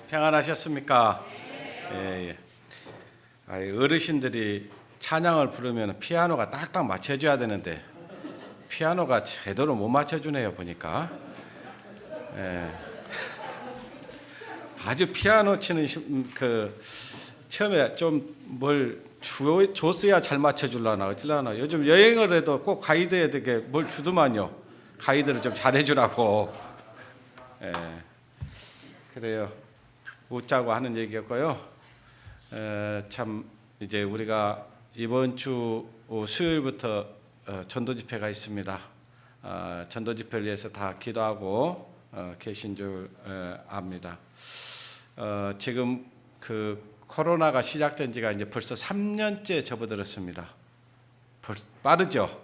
평안하셨습니까? 예. 어르신들이 찬양을 부르면 피아노가 딱딱 맞춰줘야 되는데 피아노가 제대로 못 맞춰주네요 보니까. 아주 피아노 치는 처음에 좀 뭘 줬어야 잘 맞춰주려나 어쩌려나. 요즘 여행을 해도 꼭 가이드에게 뭘 주더만요. 가이드를 좀 잘해주라고. 그래요. 웃자고 하는 얘기였고요. 참 이제 우리가 이번 주 수요일부터 전도 집회가 있습니다. 전도 집회를 위해서 다 기도하고 계신 줄 압니다. 지금 그 코로나가 시작된 지가 이제 벌써 3년째 접어들었습니다. 빠르죠?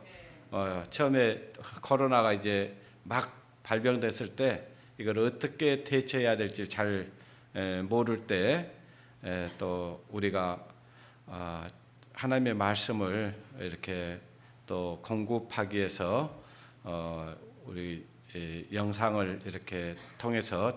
처음에 코로나가 이제 막 발병됐을 때 이걸 어떻게 대처해야 될지 잘 모를 때 또 우리가 하나님의 말씀을 이렇게 또 공급하기 위해서 우리 영상을 이렇게 통해서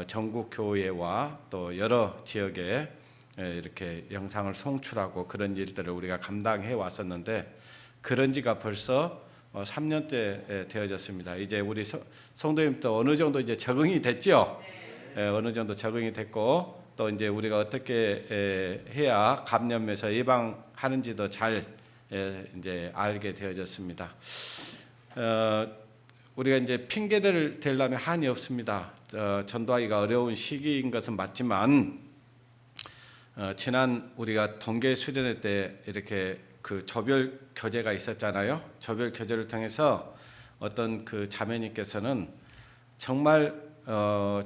전국 교회와 또 여러 지역에 이렇게 영상을 송출하고 그런 일들을 우리가 감당해 왔었는데 그런 지가 벌써 3년째 되어졌습니다. 이제 우리 성도님도 어느 정도 이제 적응이 됐죠. 어느 정도 적응이 됐고 또 이제 우리가 어떻게 해야 감염에서 예방하는지도 잘 이제 알게 되어졌습니다. 우리가 이제 핑계를 대려면 한이 없습니다. 전도하기가 어려운 시기인 것은 맞지만 지난 우리가 동계 수련회 때 이렇게 그 조별 교제가 있었잖아요. 조별 교제를 통해서 어떤 그 자매님께서는 정말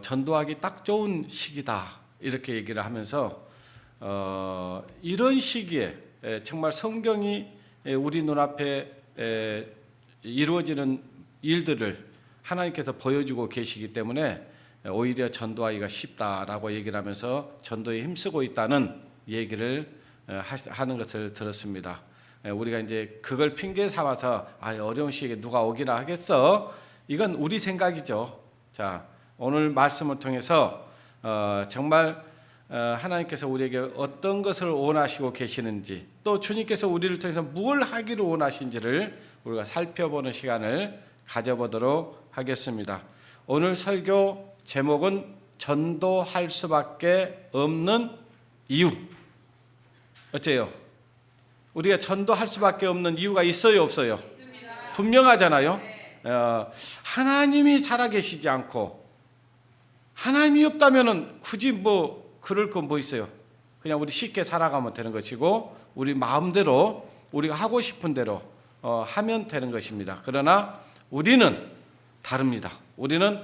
전도하기 딱 좋은 시기다 이렇게 얘기를 하면서 이런 시기에 정말 성경이 우리 눈앞에 이루어지는 일들을 하나님께서 보여주고 계시기 때문에 오히려 전도하기가 쉽다라고 얘기를 하면서 전도에 힘쓰고 있다는 얘기를 하는 것을 들었습니다. 우리가 이제 그걸 핑계 삼아서 어려운 시기에 누가 오기나 하겠어? 이건 우리 생각이죠. 자, 오늘 말씀을 통해서 정말 하나님께서 우리에게 어떤 것을 원하시고 계시는지 또 주님께서 우리를 통해서 뭘 하기를 원하신지를 우리가 살펴보는 시간을 가져보도록 하겠습니다. 오늘 설교 제목은 전도할 수밖에 없는 이유. 어째요? 우리가 전도할 수밖에 없는 이유가 있어요, 없어요? 있습니다. 분명하잖아요. 하나님이 살아계시지 않고 하나님이 없다면은 굳이 뭐 그럴 건 뭐 있어요? 그냥 우리 쉽게 살아가면 되는 것이고 우리 마음대로 우리가 하고 싶은 대로 하면 되는 것입니다. 그러나 우리는 다릅니다. 우리는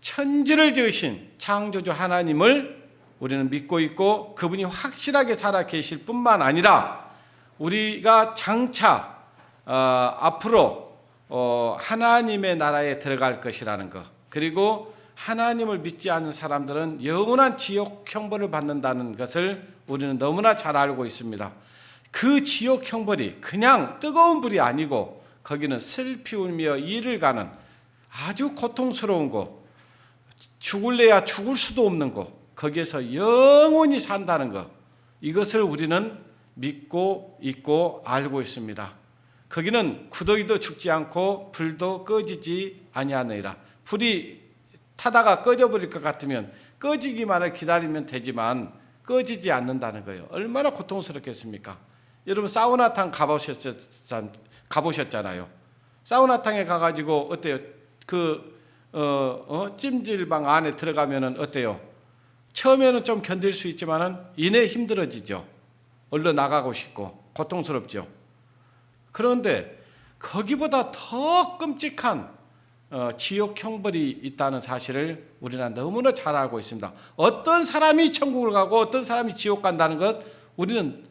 천지를 지으신 창조주 하나님을 우리는 믿고 있고 그분이 확실하게 살아 계실 뿐만 아니라 우리가 장차 앞으로 하나님의 나라에 들어갈 것이라는 것, 그리고 하나님을 믿지 않는 사람들은 영원한 지옥 형벌을 받는다는 것을 우리는 너무나 잘 알고 있습니다. 그 지옥 형벌이 그냥 뜨거운 불이 아니고 거기는 슬피 울며 이를 가는 아주 고통스러운 곳, 죽을래야 죽을 수도 없는 곳, 거기에서 영원히 산다는 것, 이것을 우리는 믿고 있고 알고 있습니다. 거기는 구더기도 죽지 않고 불도 꺼지지 아니하느니라. 불이 타다가 꺼져버릴 것 같으면 꺼지기만을 기다리면 되지만 꺼지지 않는다는 거예요. 얼마나 고통스럽겠습니까? 여러분 사우나탕 가보셨잖아요. 사우나탕에 가가지고 어때요? 찜질방 안에 들어가면은 어때요? 처음에는 좀 견딜 수 있지만은 이내 힘들어지죠. 얼른 나가고 싶고 고통스럽죠. 그런데 거기보다 더 끔찍한 지옥 형벌이 있다는 사실을 우리는 너무나 잘 알고 있습니다. 어떤 사람이 천국을 가고 어떤 사람이 지옥 간다는 것 우리는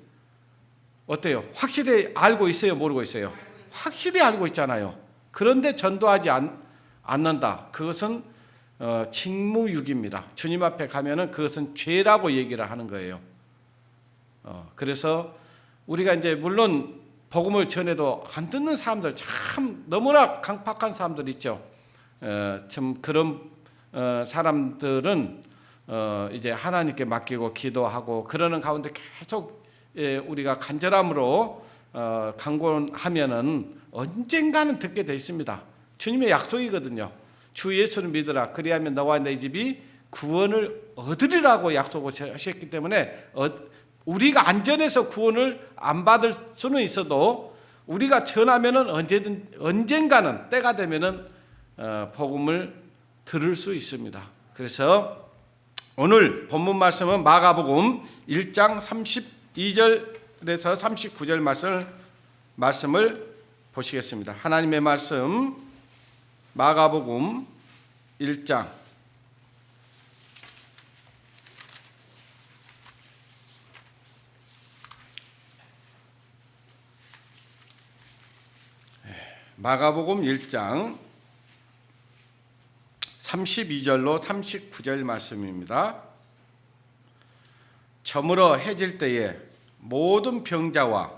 어때요? 확실히 알고 있어요? 모르고 있어요? 확실히 알고 있잖아요. 그런데 전도하지 않는다. 그것은 직무유기입니다. 주님 앞에 가면은 그것은 죄라고 얘기를 하는 거예요. 그래서 우리가 이제 물론 복음을 전해도 안 듣는 사람들 참 너무나 강팍한 사람들 있죠. 참 그런 사람들은 이제 하나님께 맡기고 기도하고 그러는 가운데 계속 우리가 간절함으로 간구하면은 언젠가는 듣게 돼 있습니다. 주님의 약속이거든요. 주 예수를 믿으라. 그리하면 너와 내 집이 구원을 얻으리라고 약속을 하셨기 때문에 우리가 안전해서 구원을 안 받을 수는 있어도 우리가 전하면은 언젠가는 때가 되면은 복음을 들을 수 있습니다. 그래서 오늘 본문 말씀은 마가복음 1장 32절에서 39절 말씀을 보시겠습니다. 하나님의 말씀 마가복음 1장 32절로 39절 말씀입니다. 저물어 해질 때에 모든 병자와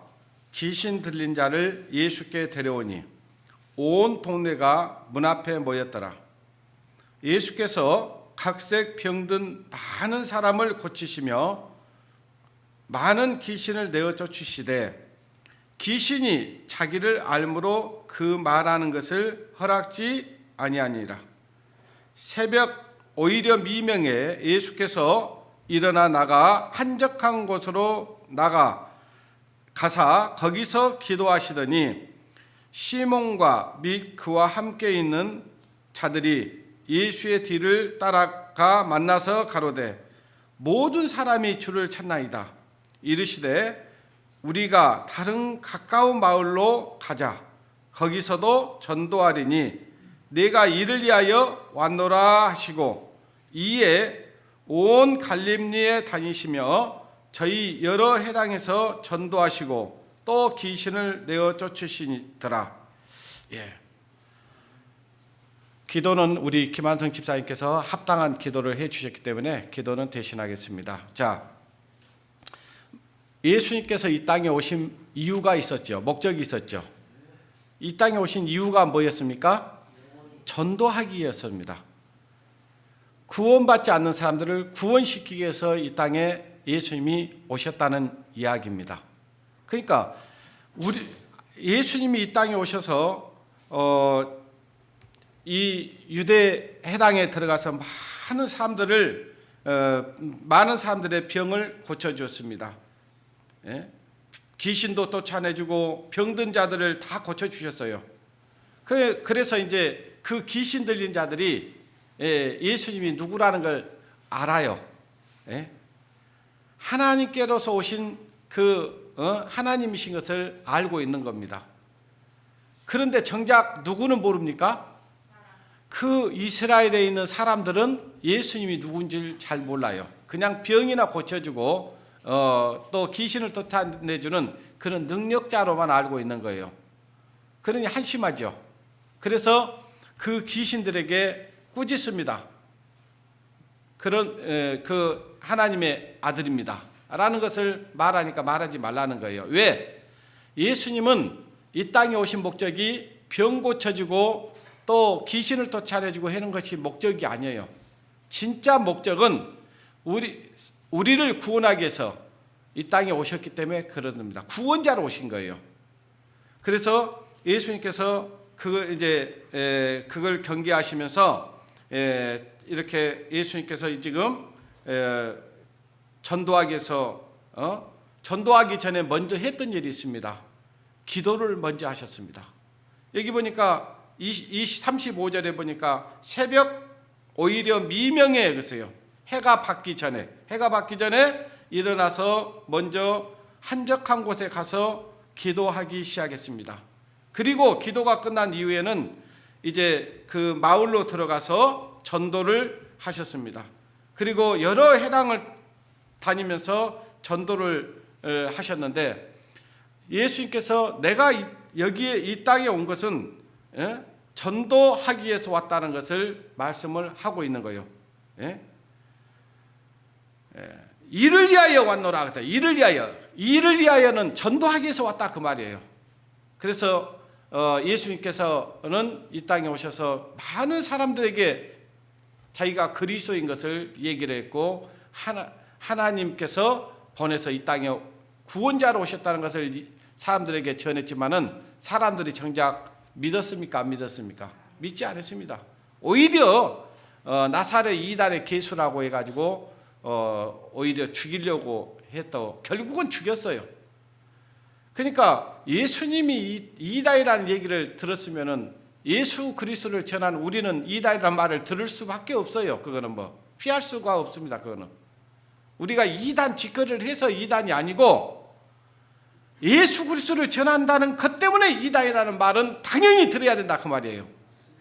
귀신 들린 자를 예수께 데려오니 온 동네가 문 앞에 모였더라. 예수께서 각색 병든 많은 사람을 고치시며 많은 귀신을 내어 쫓으시되 귀신이 자기를 알므로 그 말하는 것을 허락지 아니하니라. 새벽 오히려 미명에 예수께서 일어나 나가 한적한 곳으로 가사 거기서 기도하시더니 시몬과 및 그와 함께 있는 자들이 예수의 뒤를 따라가 만나서 가로되 모든 사람이 주를 찾나이다. 이르시되 우리가 다른 가까운 마을로 가자. 거기서도 전도하리니 내가 이를 위하여 왔노라 하시고 이에 온 갈릴리에 다니시며 저희 여러 해당에서 전도하시고 또 귀신을 내어 쫓으시더라. 기도는 우리 김한성 집사님께서 합당한 기도를 해주셨기 때문에 기도는 대신하겠습니다. 자, 예수님께서 이 땅에 오신 이유가 있었죠. 목적이 있었죠. 이 땅에 오신 이유가 뭐였습니까? 전도하기 위해서입니다. 구원받지 않는 사람들을 구원시키기 위해서 이 땅에 예수님이 오셨다는 이야기입니다. 그러니까 예수님이 이 땅에 오셔서 이 유대 해당에 들어가서 많은 사람들의 병을 고쳐주었습니다. 귀신도 쫓아내주고 병든 자들을 다 고쳐주셨어요. 그래서 이제 그 귀신 들린 자들이 예수님이 누구라는 걸 알아요. 하나님께로서 오신 하나님이신 것을 알고 있는 겁니다. 그런데 정작 누구는 모릅니까? 그 이스라엘에 있는 사람들은 예수님이 누군지 잘 몰라요. 그냥 병이나 고쳐주고 또 귀신을 쫓아내주는 그런 능력자로만 알고 있는 거예요. 그러니 한심하죠. 그래서 그 귀신들에게 꾸짖습니다. 그 하나님의 아들입니다 라는 것을 말하니까 말하지 말라는 거예요. 왜? 예수님은 이 땅에 오신 목적이 병 고쳐주고 또 귀신을 쫓아내주고 하는 것이 목적이 아니에요. 진짜 목적은 우리를 구원하기 위해서 이 땅에 오셨기 때문에 그럽니다. 구원자로 오신 거예요. 그래서 예수님께서 그걸 경계하시면서 이렇게 예수님께서 지금 전도하기 위해서 전도하기 전에 먼저 했던 일이 있습니다. 기도를 먼저 하셨습니다. 여기 보니까 35절에 보니까 새벽 오히려 미명에 그랬어요. 해가 받기 전에 일어나서 먼저 한적한 곳에 가서 기도하기 시작했습니다. 그리고 기도가 끝난 이후에는 이제 그 마을로 들어가서 전도를 하셨습니다. 그리고 여러 해당을 다니면서 전도를 하셨는데 예수님께서 내가 여기에 이 땅에 온 것은 전도하기 위해서 왔다는 것을 말씀을 하고 있는 거예요. 이를 위하여 왔노라 그랬다. 이를 위하여는 전도하기 위해서 왔다 그 말이에요. 그래서 예수님께서는 이 땅에 오셔서 많은 사람들에게 자기가 그리스도인 것을 얘기를 했고 하나님께서 보내서 이 땅에 구원자로 오셨다는 것을 사람들에게 전했지만은 사람들이 정작 믿었습니까? 안 믿었습니까? 믿지 않았습니다. 오히려 나사렛 이단의 개수라고 해가지고 오히려 죽이려고 했더 결국은 죽였어요. 그러니까 예수님이 이단이라는 얘기를 들었으면은 예수 그리스도를 전하는 우리는 이단이라는 말을 들을 수밖에 없어요. 그거는 뭐 피할 수가 없습니다. 그거는 우리가 이단 짓거리를 해서 이단이 아니고 예수 그리스도를 전한다는 것 때문에 이단이라는 말은 당연히 들어야 된다 그 말이에요.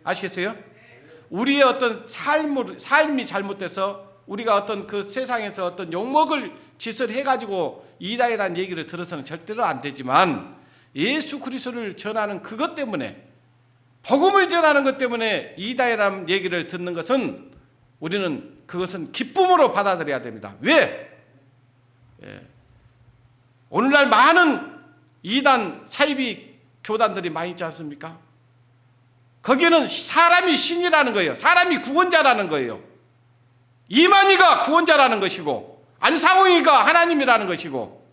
아시겠어요? 우리의 어떤 삶이 잘못돼서 우리가 어떤 그 세상에서 어떤 욕먹을 짓을 해가지고 이단이라는 얘기를 들어서는 절대로 안 되지만 예수 그리스도를 전하는 그것 때문에 복음을 전하는 것 때문에 이단이라는 얘기를 듣는 것은 우리는 그것은 기쁨으로 받아들여야 됩니다. 왜? 오늘날 많은 이단 사이비 교단들이 많이 있지 않습니까? 거기는 사람이 신이라는 거예요. 사람이 구원자라는 거예요. 이만희가 구원자라는 것이고 안상홍이가 하나님이라는 것이고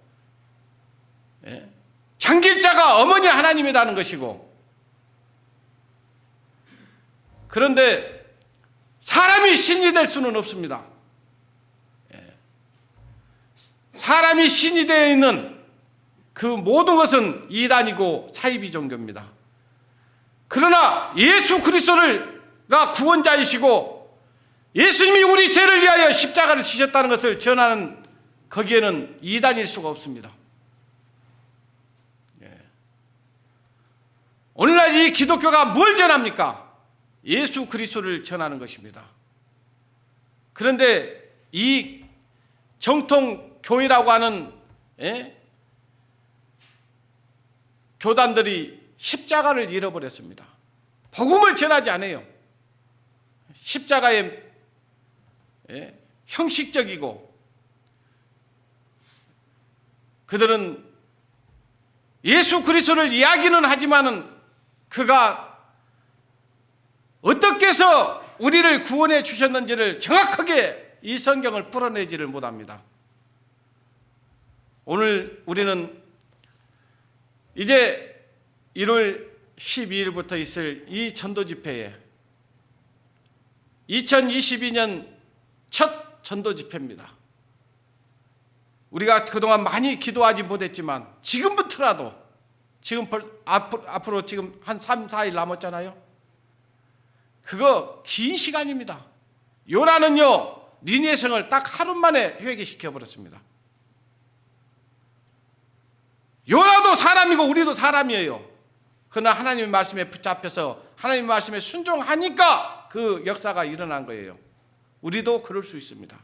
장길자가 어머니 하나님이라는 것이고 그런데 사람이 신이 될 수는 없습니다. 사람이 신이 되어 있는 그 모든 것은 이단이고 사이비 종교입니다. 그러나 예수 그리스도가 구원자이시고 예수님이 우리 죄를 위하여 십자가를 지셨다는 것을 전하는 거기에는 이단일 수가 없습니다. 오늘날 이 기독교가 뭘 전합니까? 예수 그리스도를 전하는 것입니다. 그런데 이 정통 교회라고 하는 교단들이 십자가를 잃어버렸습니다. 복음을 전하지 않아요. 십자가에 형식적이고 그들은 예수 그리스도를 이야기는 하지만은 그가 어떻게 해서 우리를 구원해 주셨는지를 정확하게 이 성경을 풀어내지를 못합니다. 오늘 우리는 이제 1월 12일부터 있을 이 전도 집회에 2022년 첫 전도 집회입니다. 우리가 그동안 많이 기도하지 못했지만 지금부터라도 지금 앞으로 지금 한 3, 4일 남았잖아요. 그거 긴 시간입니다. 요나는요 니네 성을 딱 하루 만에 회개시켜 버렸습니다. 요나도 사람이고 우리도 사람이에요. 그러나 하나님의 말씀에 붙잡혀서 하나님의 말씀에 순종하니까 그 역사가 일어난 거예요. 우리도 그럴 수 있습니다.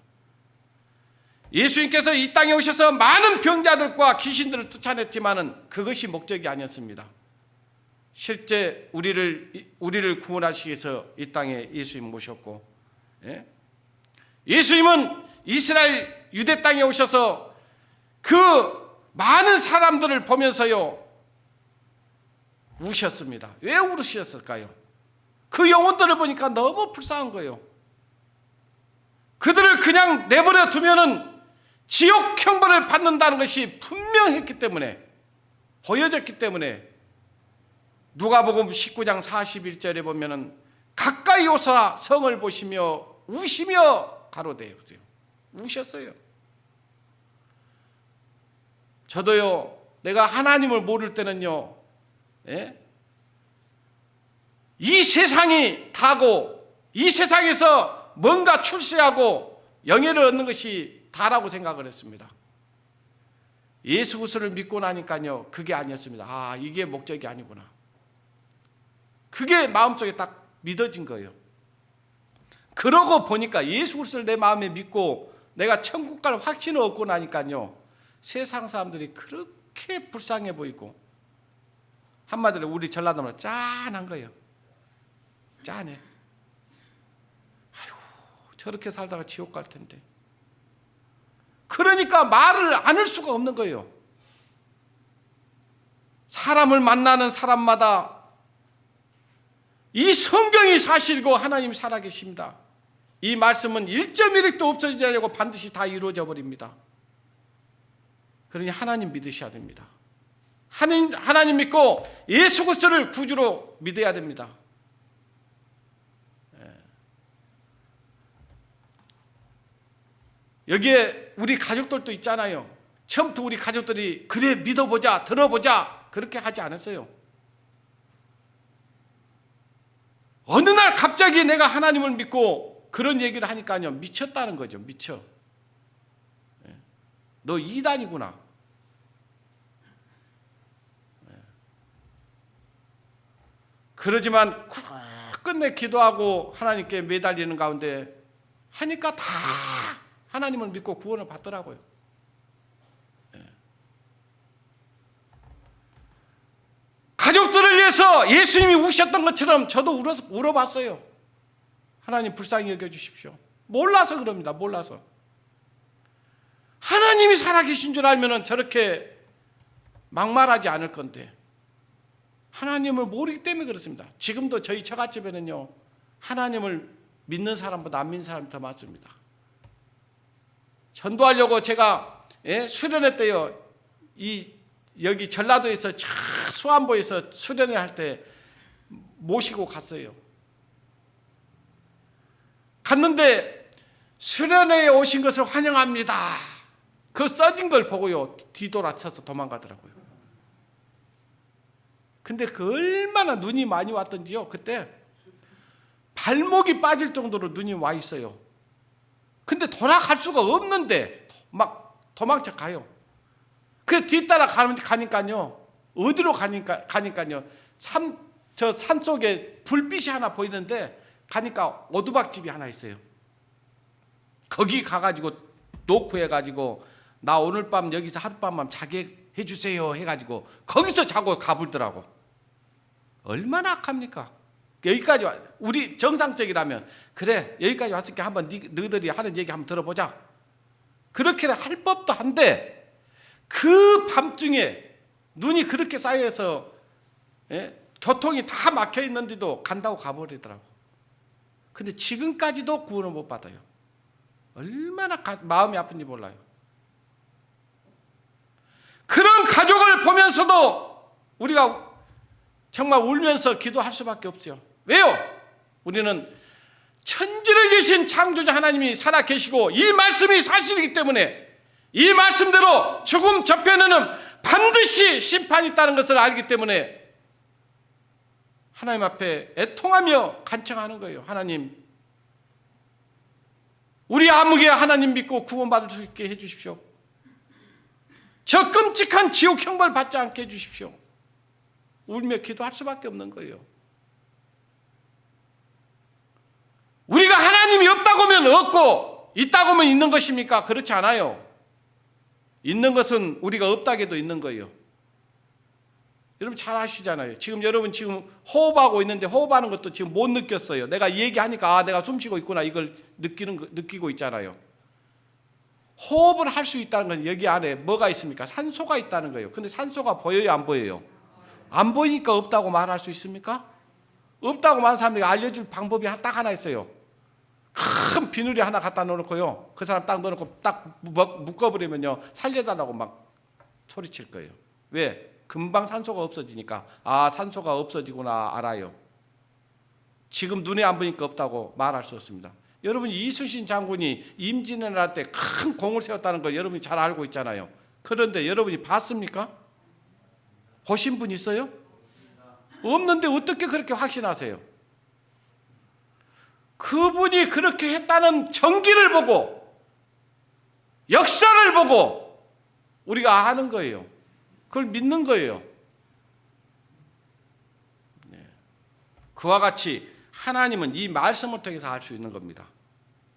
예수님께서 이 땅에 오셔서 많은 병자들과 귀신들을 쫓아냈지만은 그것이 목적이 아니었습니다. 실제 우리를 구원하시기 위해서 이 땅에 예수님 모셨고, 예수님은 이스라엘 유대 땅에 오셔서 그 많은 사람들을 보면서요 우셨습니다. 왜 울으셨을까요? 그 영혼들을 보니까 너무 불쌍한 거예요. 그들을 그냥 내버려 두면은 지옥 형벌을 받는다는 것이 분명했기 때문에, 보여졌기 때문에 누가복음 19장 41절에 보면은 가까이 오사 성을 보시며 우시며 가로되 우셨어요. 저도요 내가 하나님을 모를 때는요 이 세상이 다고 이 세상에서 뭔가 출세하고 영예를 얻는 것이 다라고 생각을 했습니다. 예수 그리스도를 믿고 나니까요 그게 아니었습니다. 아 이게 목적이 아니구나. 그게 마음속에 딱 믿어진 거예요. 그러고 보니까 예수 그리스도를 내 마음에 믿고 내가 천국 갈 확신을 얻고 나니까요 세상 사람들이 그렇게 불쌍해 보이고 한마디로 우리 전라도 말 짠한 거예요. 짠해. 아이고 저렇게 살다가 지옥 갈 텐데. 그러니까 말을 안 할 수가 없는 거예요. 사람을 만나는 사람마다 이 성경이 사실이고 하나님이 살아계십니다. 이 말씀은 1.1획도 없어지지 않고 반드시 다 이루어져 버립니다. 그러니 하나님 믿으셔야 됩니다. 하나님 믿고 예수 그리스도를 구주로 믿어야 됩니다. 여기에 우리 가족들도 있잖아요. 처음부터 우리 가족들이 그래 믿어보자, 들어보자 그렇게 하지 않았어요. 어느 날 갑자기 내가 하나님을 믿고 그런 얘기를 하니까요, 미쳤다는 거죠. 미쳐. 너 이단이구나. 그러지만 끝내 기도하고 하나님께 매달리는 가운데 하니까 다 하나님을 믿고 구원을 받더라고요. 가족들을 위해서 예수님이 우셨던 것처럼 저도 울어봤어요. 하나님 불쌍히 여겨주십시오. 몰라서 그럽니다. 몰라서. 하나님이 살아계신 줄 알면 저렇게 막말하지 않을 건데 하나님을 모르기 때문에 그렇습니다. 지금도 저희 처갓집에는요, 하나님을 믿는 사람보다 안 믿는 사람이 더 많습니다. 전도하려고 제가 수련회 때요, 여기 전라도에서 수안보에서 수련회 할 때 모시고 갔어요. 갔는데 수련회에 오신 것을 환영합니다. 그 써진 걸 보고요, 뒤돌아쳐서 도망가더라고요. 근데 그 얼마나 눈이 많이 왔던지요, 그때 발목이 빠질 정도로 눈이 와 있어요. 근데 돌아갈 수가 없는데 막 도망쳐 가요. 그 뒤따라 가니까요, 어디로 가니까요, 저 산 속에 불빛이 하나 보이는데 가니까 오두막집이 하나 있어요. 거기 가가지고 놓고 해가지고 나 오늘 밤 여기서 하룻밤만 자게 해주세요 해가지고 거기서 자고 가불더라고. 얼마나 악합니까? 여기까지 우리 정상적이라면 그래 여기까지 왔으니까 한번 너희들이 하는 얘기 한번 들어보자. 그렇게 할 법도 한데 그 밤중에 눈이 그렇게 쌓여서 교통이 다 막혀 있는데도 간다고 가버리더라고. 근데 지금까지도 구원을 못 받아요. 얼마나 마음이 아픈지 몰라요. 그런 가족을 보면서도 우리가 정말 울면서 기도할 수밖에 없죠. 왜요? 우리는 천지를 지으신 창조자 하나님이 살아 계시고 이 말씀이 사실이기 때문에 이 말씀대로 죽음 저편에는 반드시 심판이 있다는 것을 알기 때문에 하나님 앞에 애통하며 간청하는 거예요. 하나님, 우리 아무개 하나님 믿고 구원받을 수 있게 해주십시오. 저 끔찍한 지옥 형벌 받지 않게 해주십시오. 울며 기도할 수밖에 없는 거예요. 우리가 하나님이 없다고 하면 없고 있다고 하면 있는 것입니까? 그렇지 않아요. 있는 것은 우리가 없다고 해도 있는 거예요. 여러분 잘 아시잖아요. 지금 여러분 지금 호흡하고 있는데 호흡하는 것도 지금 못 느꼈어요. 내가 얘기하니까 내가 숨 쉬고 있구나 이걸 느끼고 있잖아요. 호흡을 할 수 있다는 건 여기 안에 뭐가 있습니까? 산소가 있다는 거예요. 근데 산소가 보여요, 안 보여요? 안 보이니까 없다고 말할 수 있습니까? 없다고 말하는 사람들이 알려줄 방법이 딱 하나 있어요. 큰 비누리 하나 갖다 놓고요, 그 사람 딱 넣어놓고 딱 묶어버리면요, 살려달라고 막 소리칠 거예요. 왜? 금방 산소가 없어지니까. 아, 산소가 없어지구나 알아요. 지금 눈에 안 보니까 없다고 말할 수 없습니다. 여러분 이순신 장군이 임진왜란 할 때 큰 공을 세웠다는 걸 여러분이 잘 알고 있잖아요. 그런데 여러분이 봤습니까? 보신 분 있어요? 없는데 어떻게 그렇게 확신하세요? 그분이 그렇게 했다는 전기를 보고 역사를 보고 우리가 아는 거예요. 그걸 믿는 거예요. 그와 같이 하나님은 이 말씀을 통해서 알 수 있는 겁니다.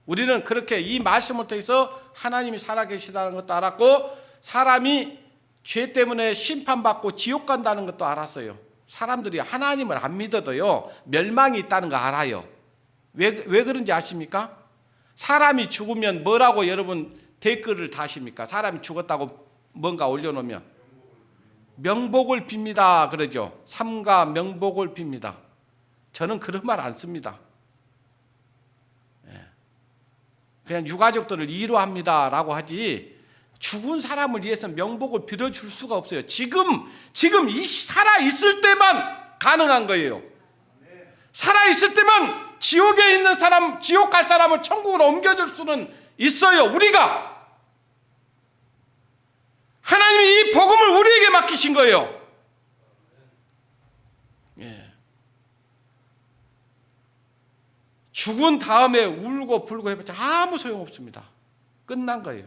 우리는 그렇게 이 말씀을 통해서 하나님이 살아계시다는 것도 알았고 사람이 죄 때문에 심판받고 지옥 간다는 것도 알았어요. 사람들이 하나님을 안 믿어도요, 멸망이 있다는 거 알아요. 왜 그런지 아십니까? 사람이 죽으면 뭐라고 여러분 댓글을 다십니까? 사람이 죽었다고 뭔가 올려놓으면 명복을 빕니다 그러죠. 삼가 명복을 빕니다. 저는 그런 말 안 씁니다. 그냥 유가족들을 위로합니다라고 하지 죽은 사람을 위해서 명복을 빌어줄 수가 없어요. 지금 이 살아있을 때만 가능한 거예요. 살아있을 때만 지옥에 있는 사람, 지옥 갈 사람을 천국으로 옮겨줄 수는 있어요. 우리가 하나님이 이 복음을 우리에게 맡기신 거예요. 예. 죽은 다음에 울고 불고 해봤자 아무 소용없습니다. 끝난 거예요.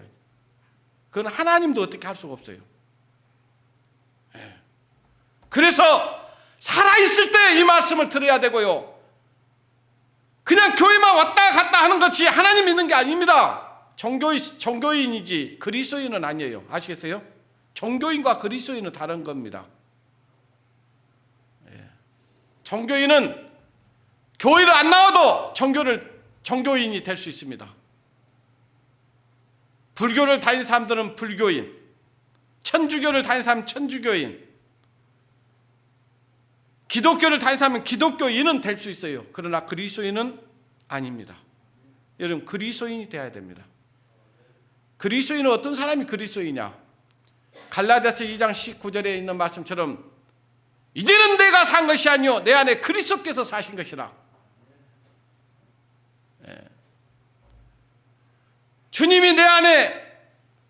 그건 하나님도 어떻게 할 수가 없어요. 예. 그래서 살아있을 때 이 말씀을 들어야 되고요. 그냥 교회만 왔다 갔다 하는 것이 하나님 믿는 게 아닙니다. 종교인이지 그리스도인은 아니에요. 아시겠어요? 종교인과 그리스도인은 다른 겁니다. 예. 종교인은 교회를 안 나와도 종교인이 될 수 있습니다. 불교를 다니는 사람들은 불교인, 천주교를 다니는 사람은 천주교인, 기독교를 다니는 사람은 기독교인은 될 수 있어요. 그러나 그리스도인은 아닙니다. 여러분, 그리스도인이 되어야 됩니다. 그리스도인은 어떤 사람이 그리스도인이냐? 갈라디아서 2장 19절에 있는 말씀처럼 이제는 내가 산 것이 아니요 내 안에 그리스도께서 사신 것이라. 예. 주님이 내 안에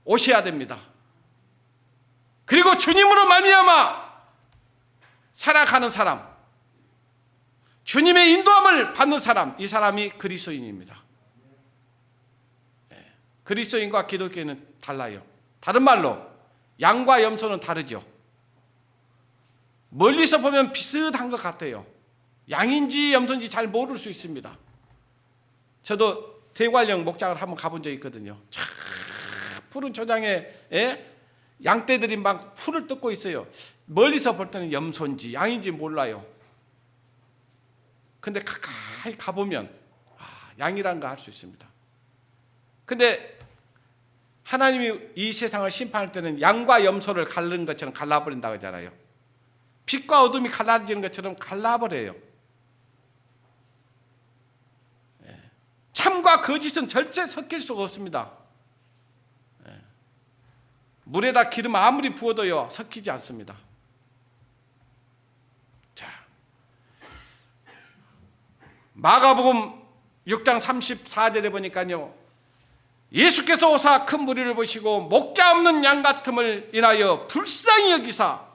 오셔야 됩니다. 그리고 주님으로 말미암아 살아가는 사람, 주님의 인도함을 받는 사람, 이 사람이 그리스도인입니다. 예. 그리스도인과 기독교인은 달라요. 다른 말로 양과 염소는 다르죠. 멀리서 보면 비슷한 것 같아요. 양인지 염소인지 잘 모를 수 있습니다. 저도 대관령 목장을 한번 가본 적이 있거든요. 참 푸른 초장에 양떼들이 막 풀을 뜯고 있어요. 멀리서 볼 때는 염소인지 양인지 몰라요. 근데 가까이 가보면 양이란 거 알 수 있습니다. 근데 하나님이 이 세상을 심판할 때는 양과 염소를 갈르는 것처럼 갈라버린다고 하잖아요. 빛과 어둠이 갈라지는 것처럼 갈라버려요. 참과 거짓은 절대 섞일 수가 없습니다. 물에다 기름 아무리 부어도요 섞이지 않습니다. 자, 마가복음 6장 34절에 보니까요, 예수께서 오사 큰 무리를 보시고 목자 없는 양 같음을 인하여 불쌍히 여기사.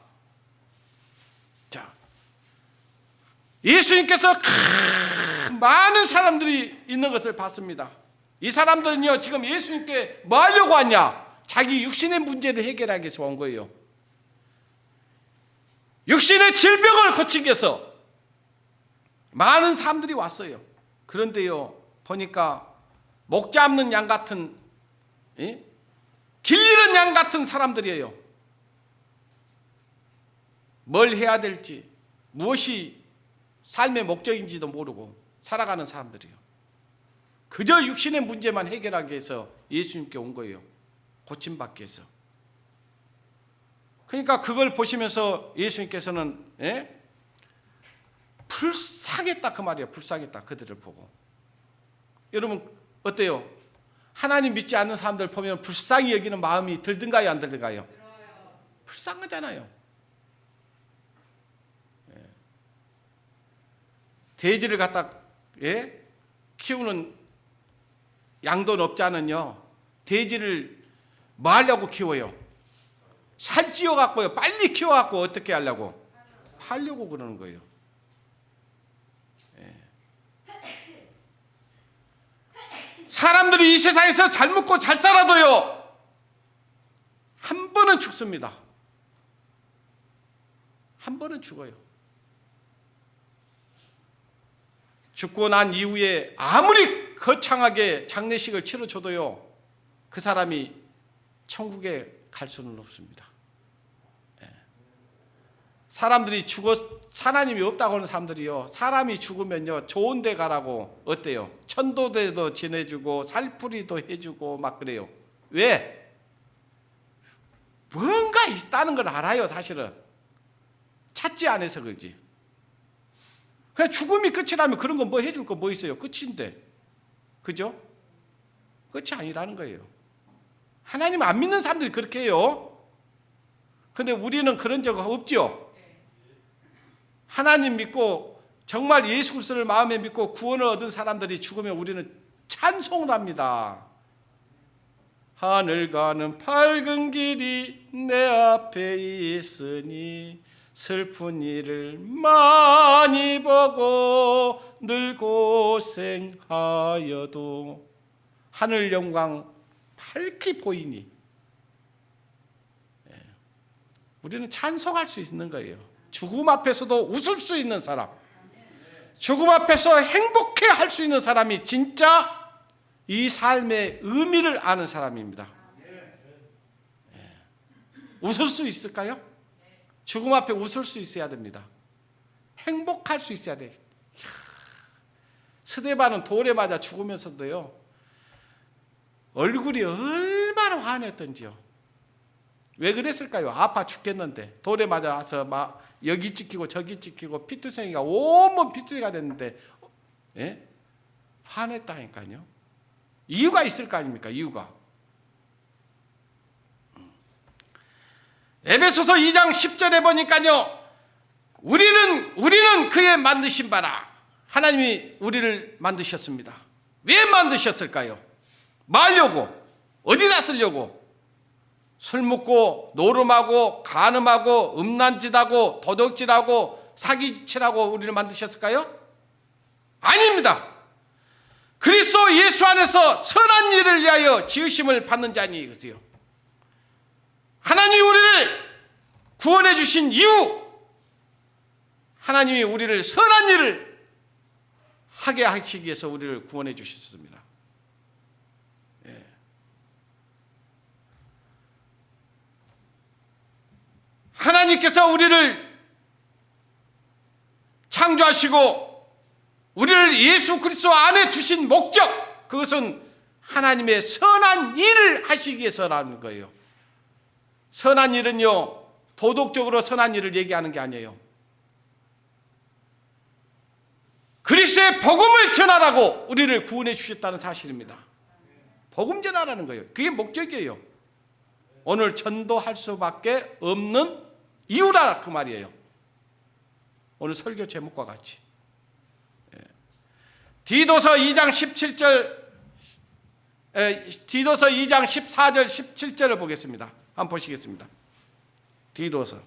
자, 예수님께서 많은 사람들이 있는 것을 봤습니다. 이 사람들은요 지금 예수님께 뭐 하려고 왔냐? 자기 육신의 문제를 해결하기 위해서 온 거예요. 육신의 질병을 고치기 위해서 많은 사람들이 왔어요. 그런데요 보니까 목자 없는 양 같은, 길 잃은 양 같은 사람들이에요. 뭘 해야 될지, 무엇이 삶의 목적인지도 모르고 살아가는 사람들이에요. 그저 육신의 문제만 해결하기 위해서 예수님께 온 거예요. 고침받기 위해서. 그러니까 그걸 보시면서 예수님께서는 불쌍했다 그 말이에요. 불쌍했다 그들을 보고. 여러분 어때요? 하나님 믿지 않는 사람들 보면 불쌍히 여기는 마음이 들든가요 안 들든가요? 불쌍하잖아요. 돼지를 갖다 키우는 양돈 없지 않은요 돼지를 뭐 하려고 키워요? 살찌워 갖고요 빨리 키워 갖고 어떻게 하려고? 팔려고 그러는 거예요. 사람들이 이 세상에서 잘 먹고 잘 살아도요 한 번은 죽습니다. 한 번은 죽어요. 죽고 난 이후에 아무리 거창하게 장례식을 치러줘도요 그 사람이 천국에 갈 수는 없습니다. 사람들이 하나님이 없다고 하는 사람들이요 사람이 죽으면요 좋은 데 가라고 어때요? 천도대도 지내주고 살풀이도 해주고 막 그래요. 왜? 뭔가 있다는 걸 알아요. 사실은 찾지 않아서 그렇지. 그냥 죽음이 끝이라면 그런 거 뭐 해줄 거 뭐 있어요? 끝인데. 그죠? 끝이 아니라는 거예요. 하나님 안 믿는 사람들이 그렇게 해요. 근데 우리는 그런 적 없죠. 하나님 믿고 정말 예수 그리스도를 마음에 믿고 구원을 얻은 사람들이 죽으면 우리는 찬송을 합니다. 하늘 가는 밝은 길이 내 앞에 있으니 슬픈 일을 많이 보고 늘 고생하여도 하늘 영광 밝히 보이니 우리는 찬송할 수 있는 거예요. 죽음 앞에서도 웃을 수 있는 사람, 죽음 앞에서 행복해 할 수 있는 사람이 진짜 이 삶의 의미를 아는 사람입니다. 웃을 수 있을까요? 죽음 앞에 웃을 수 있어야 됩니다. 행복할 수 있어야 돼. 스데반은 돌에 맞아 죽으면서도요, 얼굴이 얼마나 환했던지요. 왜 그랬을까요? 아파 죽겠는데 돌에 맞아서 막 여기 찍히고 저기 찍히고 피투성이가 온몸 피투성이가 됐는데 화냈다니까요. 이유가 있을 거 아닙니까? 이유가. 에베소서 2장 10절에 보니까요, 우리는 그의 만드신 바라. 하나님이 우리를 만드셨습니다. 왜 만드셨을까요? 뭐 하려고? 어디다 쓰려고? 술 먹고 노름하고 간음하고 음란짓하고 도둑질하고 사기치라고 우리를 만드셨을까요? 아닙니다. 그리스도 예수 안에서 선한 일을 위하여 지으심을 받는 자니 이거지요. 하나님이 우리를 구원해 주신 이유, 하나님이 우리를 선한 일을 하게 하시기 위해서 우리를 구원해 주셨습니다. 하나님께서 우리를 창조하시고 우리를 예수 그리스도 안에 두신 목적, 그것은 하나님의 선한 일을 하시기 위해서라는 거예요. 선한 일은요, 도덕적으로 선한 일을 얘기하는 게 아니에요. 그리스도의 복음을 전하라고 우리를 구원해 주셨다는 사실입니다. 복음 전하라는 거예요. 그게 목적이에요. 오늘 전도할 수밖에 없는 이유라 그 말이에요. 오늘 설교 제목과 같이. 디도서 2장 17절, 디도서 2장 14절 17절을 보겠습니다. 한번 보시겠습니다. 디도서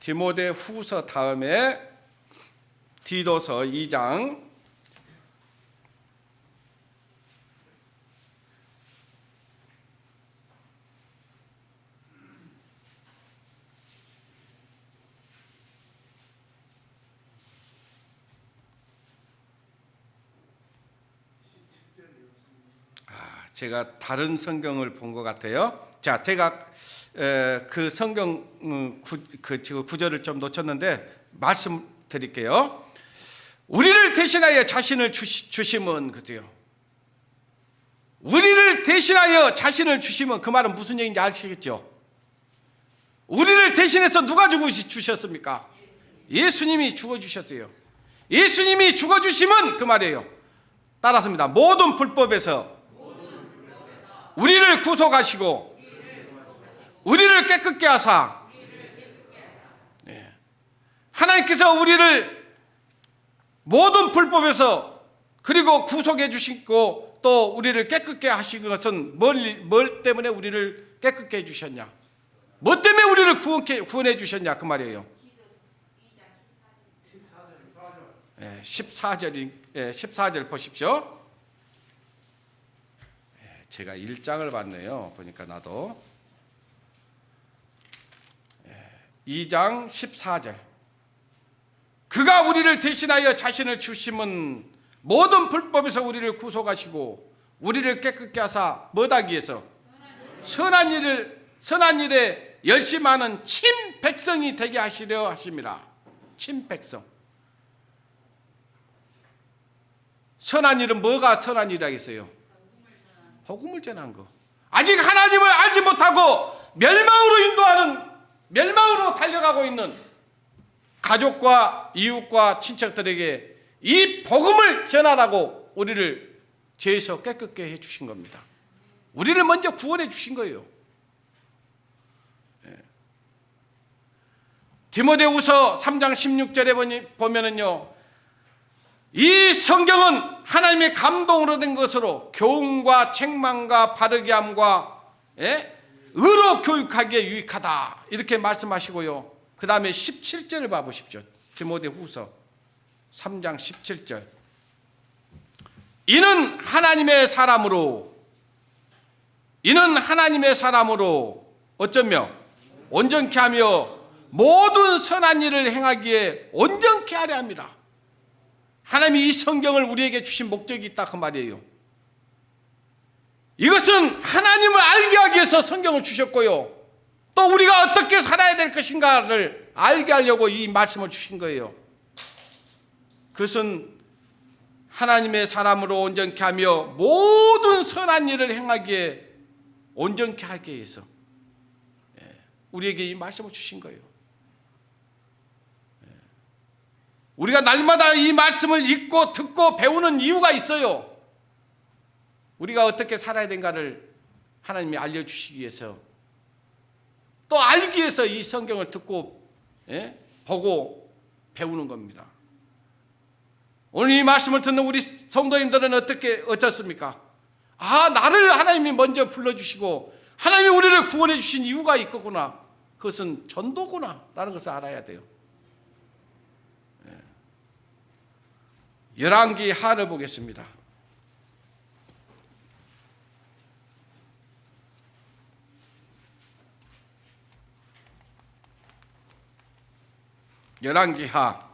디모데 후서 다음에 디도서 2장 17절. 제가 다른 성경을 본 것 같아요. 자, 제가 그 성경 구절을 좀 놓쳤는데 말씀드릴게요. 우리를 대신하여 자신을 주심은, 그죠? 우리를 대신하여 자신을 주심은, 그 말은 무슨 얘기인지 아시겠죠? 우리를 대신해서 누가 죽어주셨습니까? 예수님이 죽어주셨어요. 예수님이 죽어주심은 그 말이에요. 따라서입니다. 모든 불법에서 우리를 구속하시고 우리를 깨끗게 하사, 하나님께서 우리를 모든 불법에서 그리고 구속해 주시고 또 우리를 깨끗게 하신 것은 뭘 때문에 우리를 깨끗게 해 주셨냐? 뭐 때문에 우리를 구원해 주셨냐? 그 말이에요. 14절 보십시오. 제가 1장을 봤네요. 보니까 나도 2장 14절. 그가 우리를 대신하여 자신을 주심은 모든 불법에서 우리를 구속하시고 우리를 깨끗게 하사 뭐하기 위해서? 선한 일에 열심하는 친 백성이 되게 하시려 하심이라. 친 백성. 선한 일은 뭐가 선한 일이라겠어요? 복음을 전한 거. 아직 하나님을 알지 못하고 멸망으로 인도하는 멸망으로 달려가고 있는 가족과 이웃과 친척들에게 이 복음을 전하라고 우리를 죄에서 깨끗게 해주신 겁니다. 우리를 먼저 구원해 주신 거예요. 디모데후서 3장 16절에 보면은요, 이 성경은 하나님의 감동으로 된 것으로 교훈과 책망과 바르게 함과 의로 교육하기에 유익하다, 이렇게 말씀하시고요. 그 다음에 17절을 봐보십시오. 디모데후서 3장 17절. 이는 하나님의 사람으로 어쩌며 온전케 하며 모든 선한 일을 행하기에 온전케 하려 합니다. 하나님이 이 성경을 우리에게 주신 목적이 있다, 그 말이에요. 이것은 하나님을 알게 하기 위해서 성경을 주셨고요, 또 우리가 어떻게 살아야 될 것인가를 알게 하려고 이 말씀을 주신 거예요. 그것은 하나님의 사람으로 온전케 하며 모든 선한 일을 행하기에 온전케 하기 위해서 우리에게 이 말씀을 주신 거예요. 우리가 날마다 이 말씀을 읽고 듣고 배우는 이유가 있어요. 우리가 어떻게 살아야 되는가를 하나님이 알려주시기 위해서, 또 알기 위해서 이 성경을 듣고 보고 배우는 겁니다. 오늘 이 말씀을 듣는 우리 성도님들은 어떻습니까? 나를 하나님이 먼저 불러주시고 하나님이 우리를 구원해 주신 이유가 있겠구나, 그것은 전도구나 라는 것을 알아야 돼요. 열왕기 하를 보겠습니다. 열왕기 하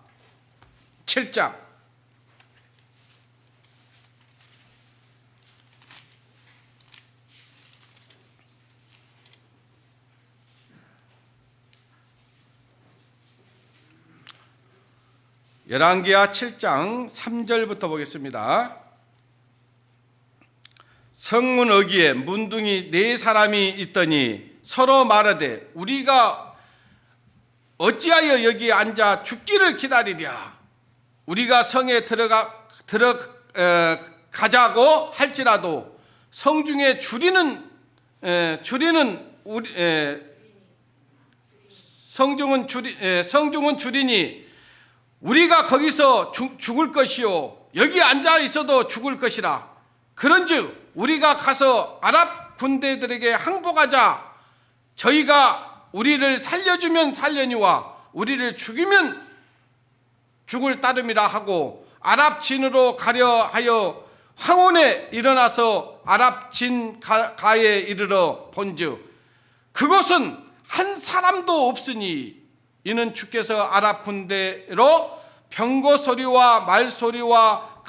7장 3절부터 보겠습니다. 성문 어귀에 문둥이 4사람이 있더니 서로 말하되 우리가 어찌하여 여기 앉아 죽기를 기다리랴. 우리가 성에 들어가자고 할지라도 성중에 성중은 줄이니 우리가 거기서 죽을 것이요 여기 앉아 있어도 죽을 것이라. 그런즉 우리가 가서 아랍 군대들에게 항복하자. 저희가 우리를 살려주면 살려니와 우리를 죽이면 죽을 따름이라 하고 아랍 진으로 가려 하여 황혼에 일어나서 아랍 진 가에 이르러 본즉 그곳은 한 사람도 없으니 이는 주께서 아랍 군대로 병거 소리와 말 소리와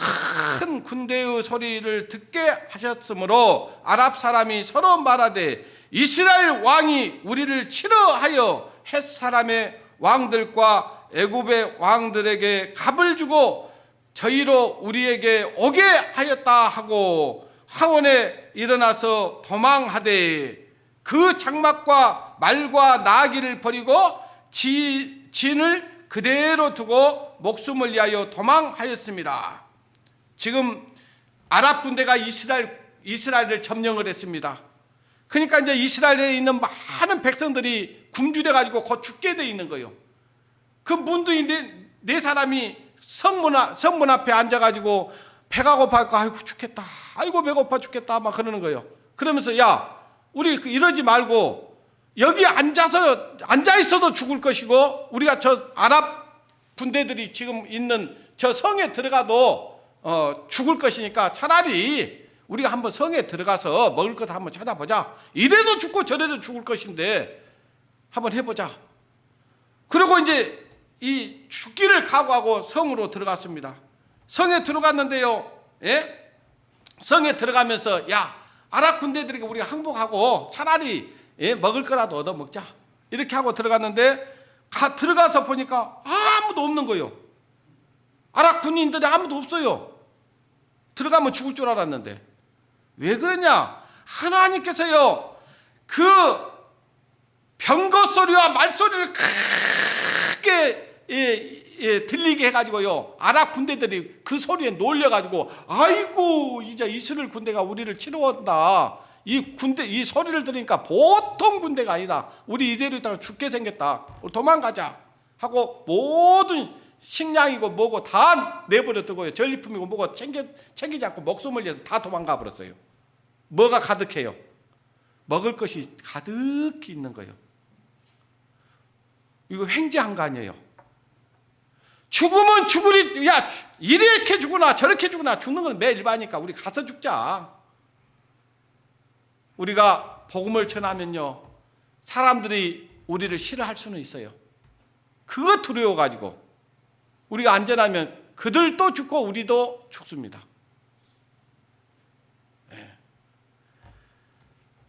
큰 군대의 소리를 듣게 하셨으므로 아랍 사람이 서로 말하되 이스라엘 왕이 우리를 치러 하여 헷 사람의 왕들과 애굽의 왕들에게 갑을 주고 저희로 우리에게 오게 하였다 하고 황혼에 일어나서 도망하되 그 장막과 말과 나귀를 버리고 진을 그대로 두고 목숨을 위하여 도망하였습니다. 지금 아랍 군대가 이스라엘을 점령을 했습니다. 그러니까 이제 이스라엘에 있는 많은 백성들이 굶주려 가지고 곧 죽게 돼 있는 거예요. 그 문둥이 네 사람이 성문 앞에 앉아 가지고 배가 고파서 아이고 죽겠다, 아이고 배고파 죽겠다 막 그러는 거예요. 그러면서 야 우리 이러지 말고 여기 앉아 있어도 죽을 것이고 우리가 저 아랍 군대들이 지금 있는 저 성에 들어가도 죽을 것이니까 차라리 우리가 한번 성에 들어가서 먹을 것 한번 찾아보자. 이래도 죽고 저래도 죽을 것인데 한번 해보자. 그리고 이제 이 죽기를 각오하고 성으로 들어갔습니다. 성에 들어갔는데요, 성에 들어가면서 야 아랍 군대들에게 우리가 항복하고 차라리 먹을 거라도 얻어 먹자 이렇게 하고 들어갔는데 들어가서 보니까 아무도 없는 거예요. 아랍 군인들이 아무도 없어요. 들어가면 죽을 줄 알았는데 왜 그러냐? 하나님께서요 그 병거 소리와 말소리를 크게 들리게 해가지고요, 아랍 군대들이 그 소리에 놀려가지고, 아이고 이제 이스라엘 군대가 우리를 치러 온다, 이 소리를 들으니까 보통 군대가 아니다, 우리 이대로 있다가 죽게 생겼다, 도망가자 하고 모든 식량이고 뭐고 다 내버려 두고요, 전리품이고 뭐고 챙기지 않고 목숨을 위해서 다 도망가 버렸어요. 뭐가 가득해요? 먹을 것이 가득히 있는 거예요. 이거 횡재한 거 아니에요. 죽으면 죽으리, 야 이렇게 죽으나 저렇게 죽으나 죽는 건 매일반이니까 우리 가서 죽자. 우리가 복음을 전하면요, 사람들이 우리를 싫어할 수는 있어요. 그거 두려워가지고 우리가 안전하면 그들도 죽고 우리도 죽습니다.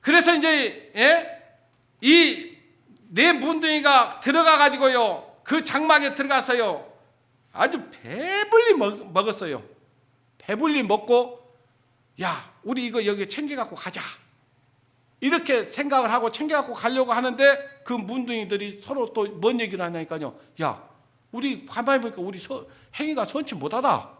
그래서 이제 이 네 문둥이가 들어가가지고요, 그 장막에 들어가서요 아주 배불리 먹었어요. 배불리 먹고, 야 우리 이거 여기 챙겨갖고 가자 이렇게 생각을 하고 챙겨갖고 가려고 하는데, 그 문둥이들이 서로 또 뭔 얘기를 하냐니까요, 야 우리 가만히 보니까 우리 행위가 선치 못하다,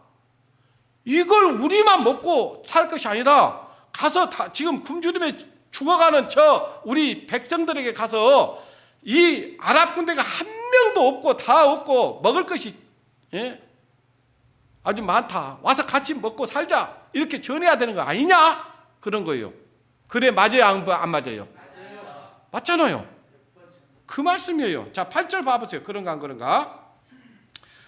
이걸 우리만 먹고 살 것이 아니라 가서 지금 굶주림에 죽어가는 저 우리 백성들에게 가서 이 아랍 군대가 한 명도 없고 다 없고 먹을 것이 아주 많다, 와서 같이 먹고 살자 이렇게 전해야 되는 거 아니냐, 그런 거예요. 그래 맞아요 안 맞아요? 맞잖아요. 그 말씀이에요. 자 8절 봐보세요. 그런가 안 그런가?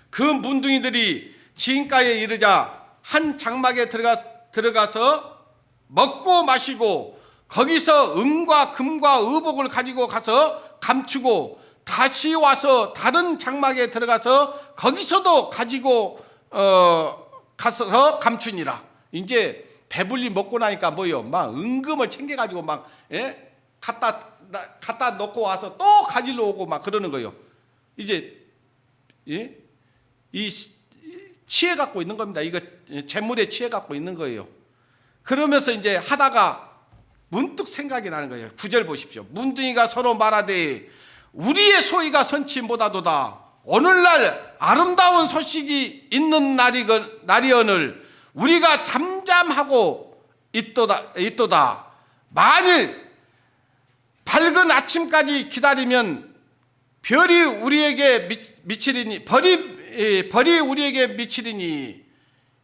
그 문둥이들이 지인가에 이르자 한 장막에 들어가서 먹고 마시고 거기서 은과 금과 의복을 가지고 가서 감추고 다시 와서 다른 장막에 들어가서 거기서도 가지고 가서 감추니라. 이제 배불리 먹고 나니까 뭐요? 막 은금을 챙겨가지고 막 갖다 놓고 와서 또 가지러 오고 막 그러는 거예요. 이제 이 취해 갖고 있는 겁니다. 이거 재물에 취해 갖고 있는 거예요. 그러면서 이제 하다가 문득 생각이 나는 거예요. 9절 보십시오. 문둥이가 서로 말하되 우리의 소위가 선치 못하도다. 오늘날 아름다운 소식이 있는 날이언을 우리가 잠잠하고 있도다. 만일 밝은 아침까지 기다리면 별이 우리에게 미치리니 벌이 우리에게 미치리니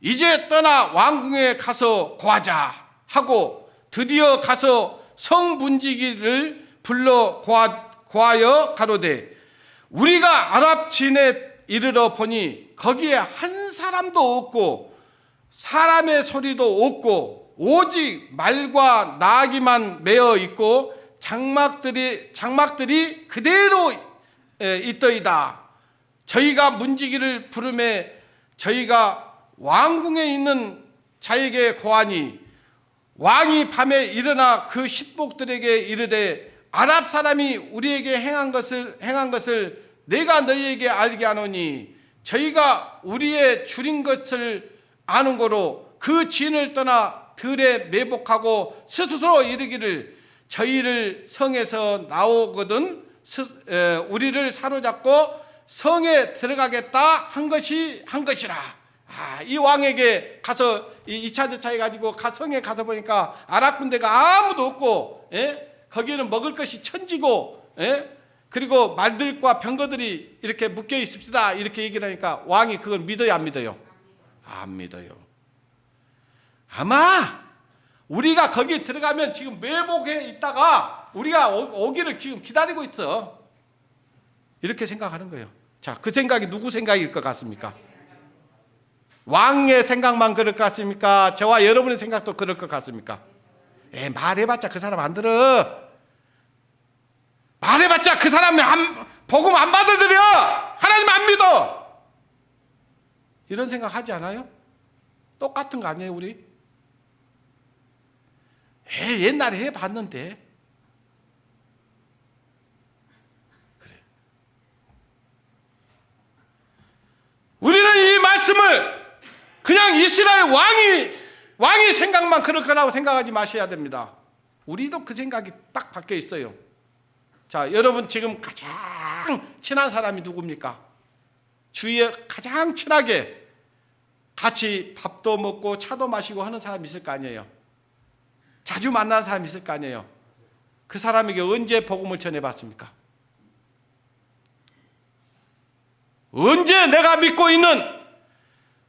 이제 떠나 왕궁에 가서 고하자 하고 드디어 가서 성문지기를 불러 고하여 가로되 우리가 아랍 진에 이르러 보니 거기에 한 사람도 없고 사람의 소리도 없고 오직 말과 나귀만 매어 있고 장막들이 그대로 있더이다. 저희가 문지기를 부르매 저희가 왕궁에 있는 자에게 고하니 왕이 밤에 일어나 그 식복들에게 이르되 아랍 사람이 우리에게 행한 것을 내가 너희에게 알게 하노니 저희가 우리의 줄인 것을 아는 거로 그 진을 떠나 들에 매복하고 스스로 이르기를 저희를 성에서 나오거든 우리를 사로잡고 성에 들어가겠다 한 것이라. 이 왕에게 가서 2차 저차 해가지고 성에 가서 보니까 아랍 군대가 아무도 없고 거기는 먹을 것이 천지고 그리고 말들과 병거들이 이렇게 묶여 있습시다 이렇게 얘기를 하니까 왕이 그걸 믿어요 안 믿어요? 안 믿어요. 아마 우리가 거기 들어가면 지금 매복해 있다가 우리가 오기를 지금 기다리고 있어 이렇게 생각하는 거예요. 자, 그 생각이 누구 생각일 것 같습니까? 왕의 생각만 그럴 것 같습니까? 저와 여러분의 생각도 그럴 것 같습니까? 말해봤자 그 사람 안 들어. 말해봤자 그 사람 복음 안 받아들여. 하나님 안 믿어. 이런 생각 하지 않아요? 똑같은 거 아니에요 우리? 옛날에 해봤는데. 그래. 우리는 이 말씀을 그냥 이스라엘 왕이 생각만 그럴 거라고 생각하지 마셔야 됩니다. 우리도 그 생각이 딱 바뀌어 있어요. 자, 여러분 지금 가장 친한 사람이 누굽니까? 주위에 가장 친하게 같이 밥도 먹고 차도 마시고 하는 사람 있을 거 아니에요. 자주 만나는 사람 있을 거 아니에요. 그 사람에게 언제 복음을 전해봤습니까? 언제 내가 믿고 있는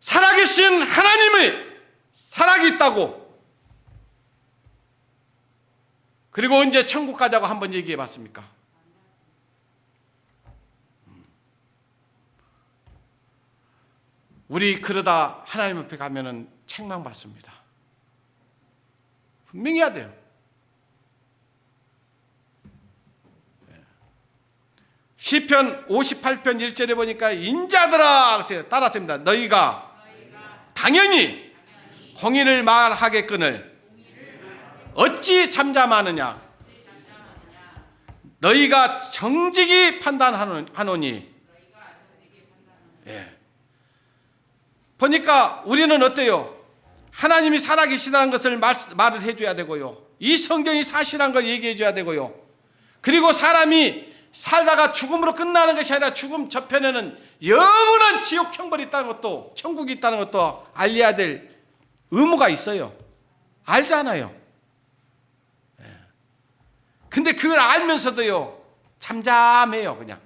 살아계신 하나님의 사랑이 있다고, 그리고 언제 천국 가자고 한번 얘기해 봤습니까? 우리 그러다 하나님 앞에 가면은 책망받습니다. 분명히 해야 돼요. 시편 58편 1절에 보니까 인자들아 따라습니다. 너희가 당연히 공의를 말하겠거늘 어찌 잠잠하느냐. 너희가 정직히 판단하노니. 예. 보니까 우리는 어때요? 하나님이 살아계시다는 것을 말을 해줘야 되고요. 이 성경이 사실한 걸 얘기해 줘야 되고요. 그리고 사람이 살다가 죽음으로 끝나는 것이 아니라 죽음 저편에는 영원한 지옥 형벌이 있다는 것도, 천국이 있다는 것도 알려야 될 의무가 있어요. 알잖아요. 근데 그걸 알면서도요, 잠잠해요. 그냥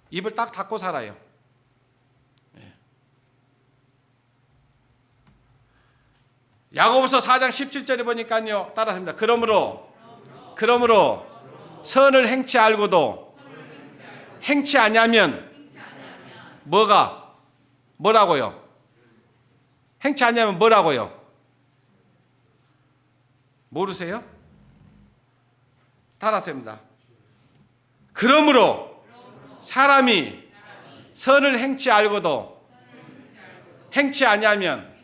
입을 딱 닫고 살아요. 야고보서 4장 17절에 보니까요, 따라합니다. 그러므로 선을 행치 알고도 행치 아니하면 뭐라고요? 행치 아니하면 뭐라고요? 모르세요? 따라합니다. 그러므로 사람이 선을 행치 알고도 행치 아니하면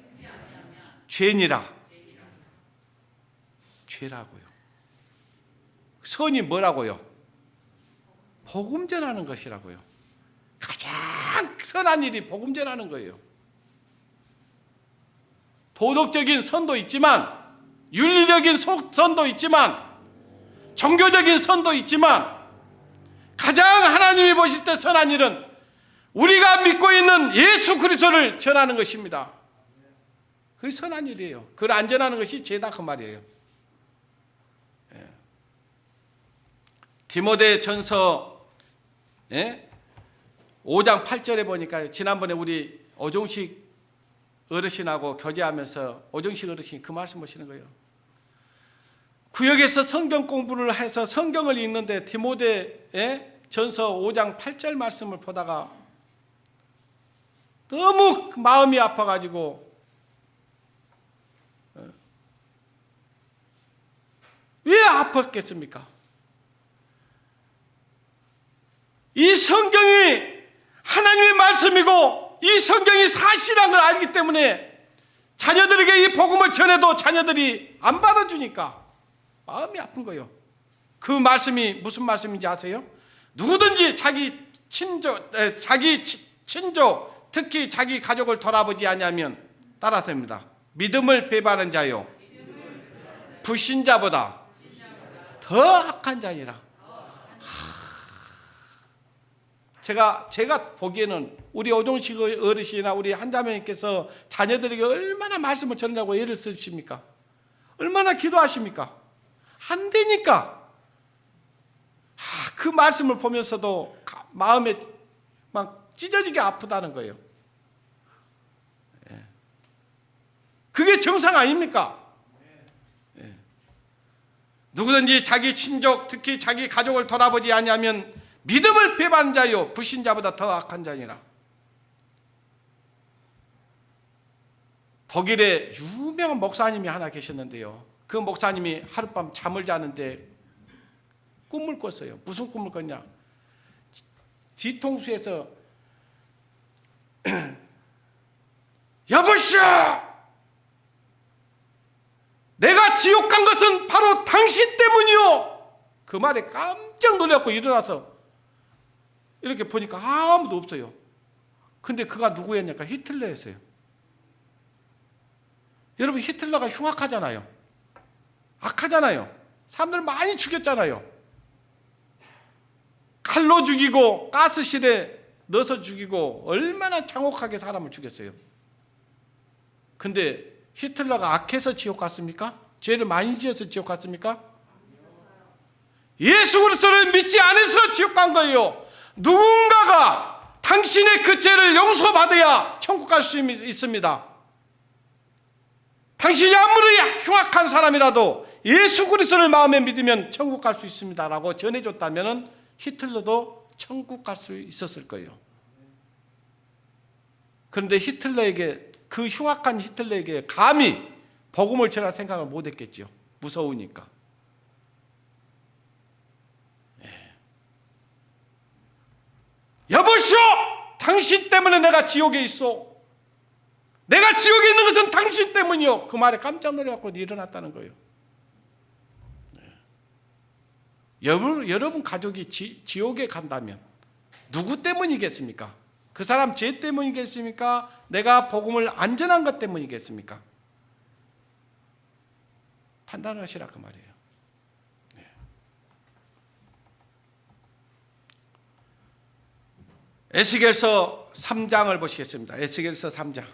죄니라. 죄라고요. 선이 뭐라고요? 복음 전하는 것이라고요. 가장 선한 일이 복음 전하는 거예요. 도덕적인 선도 있지만, 윤리적인 선도 있지만, 종교적인 선도 있지만, 가장 하나님이 보실 때 선한 일은 우리가 믿고 있는 예수 그리스도를 전하는 것입니다. 그게 선한 일이에요. 그걸 안 전하는 것이 죄다 그 말이에요. 디모데 전서 5장 8절에 보니까, 지난번에 우리 오종식 어르신하고 교제하면서 오종식 어르신이 그 말씀 하시는 거예요. 구역에서 성경 공부를 해서 성경을 읽는데 디모데 전서 5장 8절 말씀을 보다가 너무 마음이 아파가지고, 왜 아팠겠습니까? 이 성경이 하나님의 말씀이고 이 성경이 사실한 걸 알기 때문에 자녀들에게 이 복음을 전해도 자녀들이 안 받아주니까 마음이 아픈 거예요. 그 말씀이 무슨 말씀인지 아세요? 누구든지 자기 친족, 특히 자기 가족을 돌아보지 아니하면, 따라서입니다. 믿음을 배반한 자요, 불신자보다 더 악한 자니라. 제가 보기에는 우리 오종식 어르신이나 우리 한자매님께서 자녀들에게 얼마나 말씀을 전하려고 애를 쓰십니까? 얼마나 기도하십니까? 안 되니까. 그 말씀을 보면서도 마음에 막 찢어지게 아프다는 거예요. 그게 정상 아닙니까? 누구든지 자기 친족, 특히 자기 가족을 돌아보지 아니하면 믿음을 배반한 자요, 불신자보다 더 악한 자니라. 독일에 유명한 목사님이 하나 계셨는데요, 그 목사님이 하룻밤 잠을 자는데 꿈을 꿨어요. 무슨 꿈을 꿨냐? 뒤통수에서 여보시오! 내가 지옥 간 것은 바로 당신 때문이요. 그 말에 깜짝 놀랐고 일어나서 이렇게 보니까 아무도 없어요. 근데 그가 누구였냐니까 히틀러였어요. 여러분, 히틀러가 흉악하잖아요. 악하잖아요. 사람들을 많이 죽였잖아요. 칼로 죽이고 가스실에 넣어서 죽이고 얼마나 장혹하게 사람을 죽였어요. 근데 히틀러가 악해서 지옥 갔습니까? 죄를 많이 지어서 지옥 갔습니까? 예수 그리스도를 믿지 않아서 지옥 간 거예요. 누군가가 당신의 그 죄를 용서받아야 천국 갈 수 있습니다. 당신이 아무리 흉악한 사람이라도 예수 그리스도를 마음에 믿으면 천국 갈 수 있습니다라고 전해줬다면 히틀러도 천국 갈 수 있었을 거예요. 그런데 히틀러에게, 그 흉악한 히틀러에게 감히 복음을 전할 생각을 못했겠죠. 무서우니까. 여보시오, 당신 때문에 내가 지옥에 있어. 내가 지옥에 있는 것은 당신 때문이요. 그 말에 깜짝 놀라서 일어났다는 거예요. 여러분 가족이 지옥에 간다면 누구 때문이겠습니까? 그 사람 죄 때문이겠습니까? 내가 복음을 안 전한 것 때문이겠습니까? 판단하시라 그 말이에요. 에스겔서 3장을 보시겠습니다. 에스겔서 3장.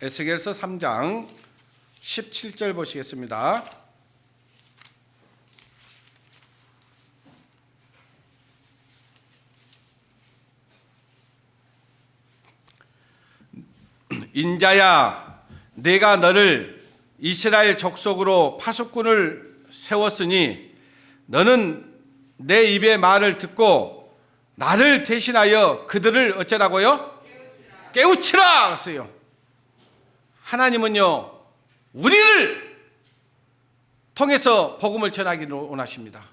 에스겔서 3장 17절 보시겠습니다. 인자야, 내가 너를 이스라엘 족속으로 파수꾼을 세웠으니 너는 내 입의 말을 듣고 나를 대신하여 그들을 어쩌라고요? 깨우치라 했어요. 하나님은요, 우리를 통해서 복음을 전하기를 원하십니다.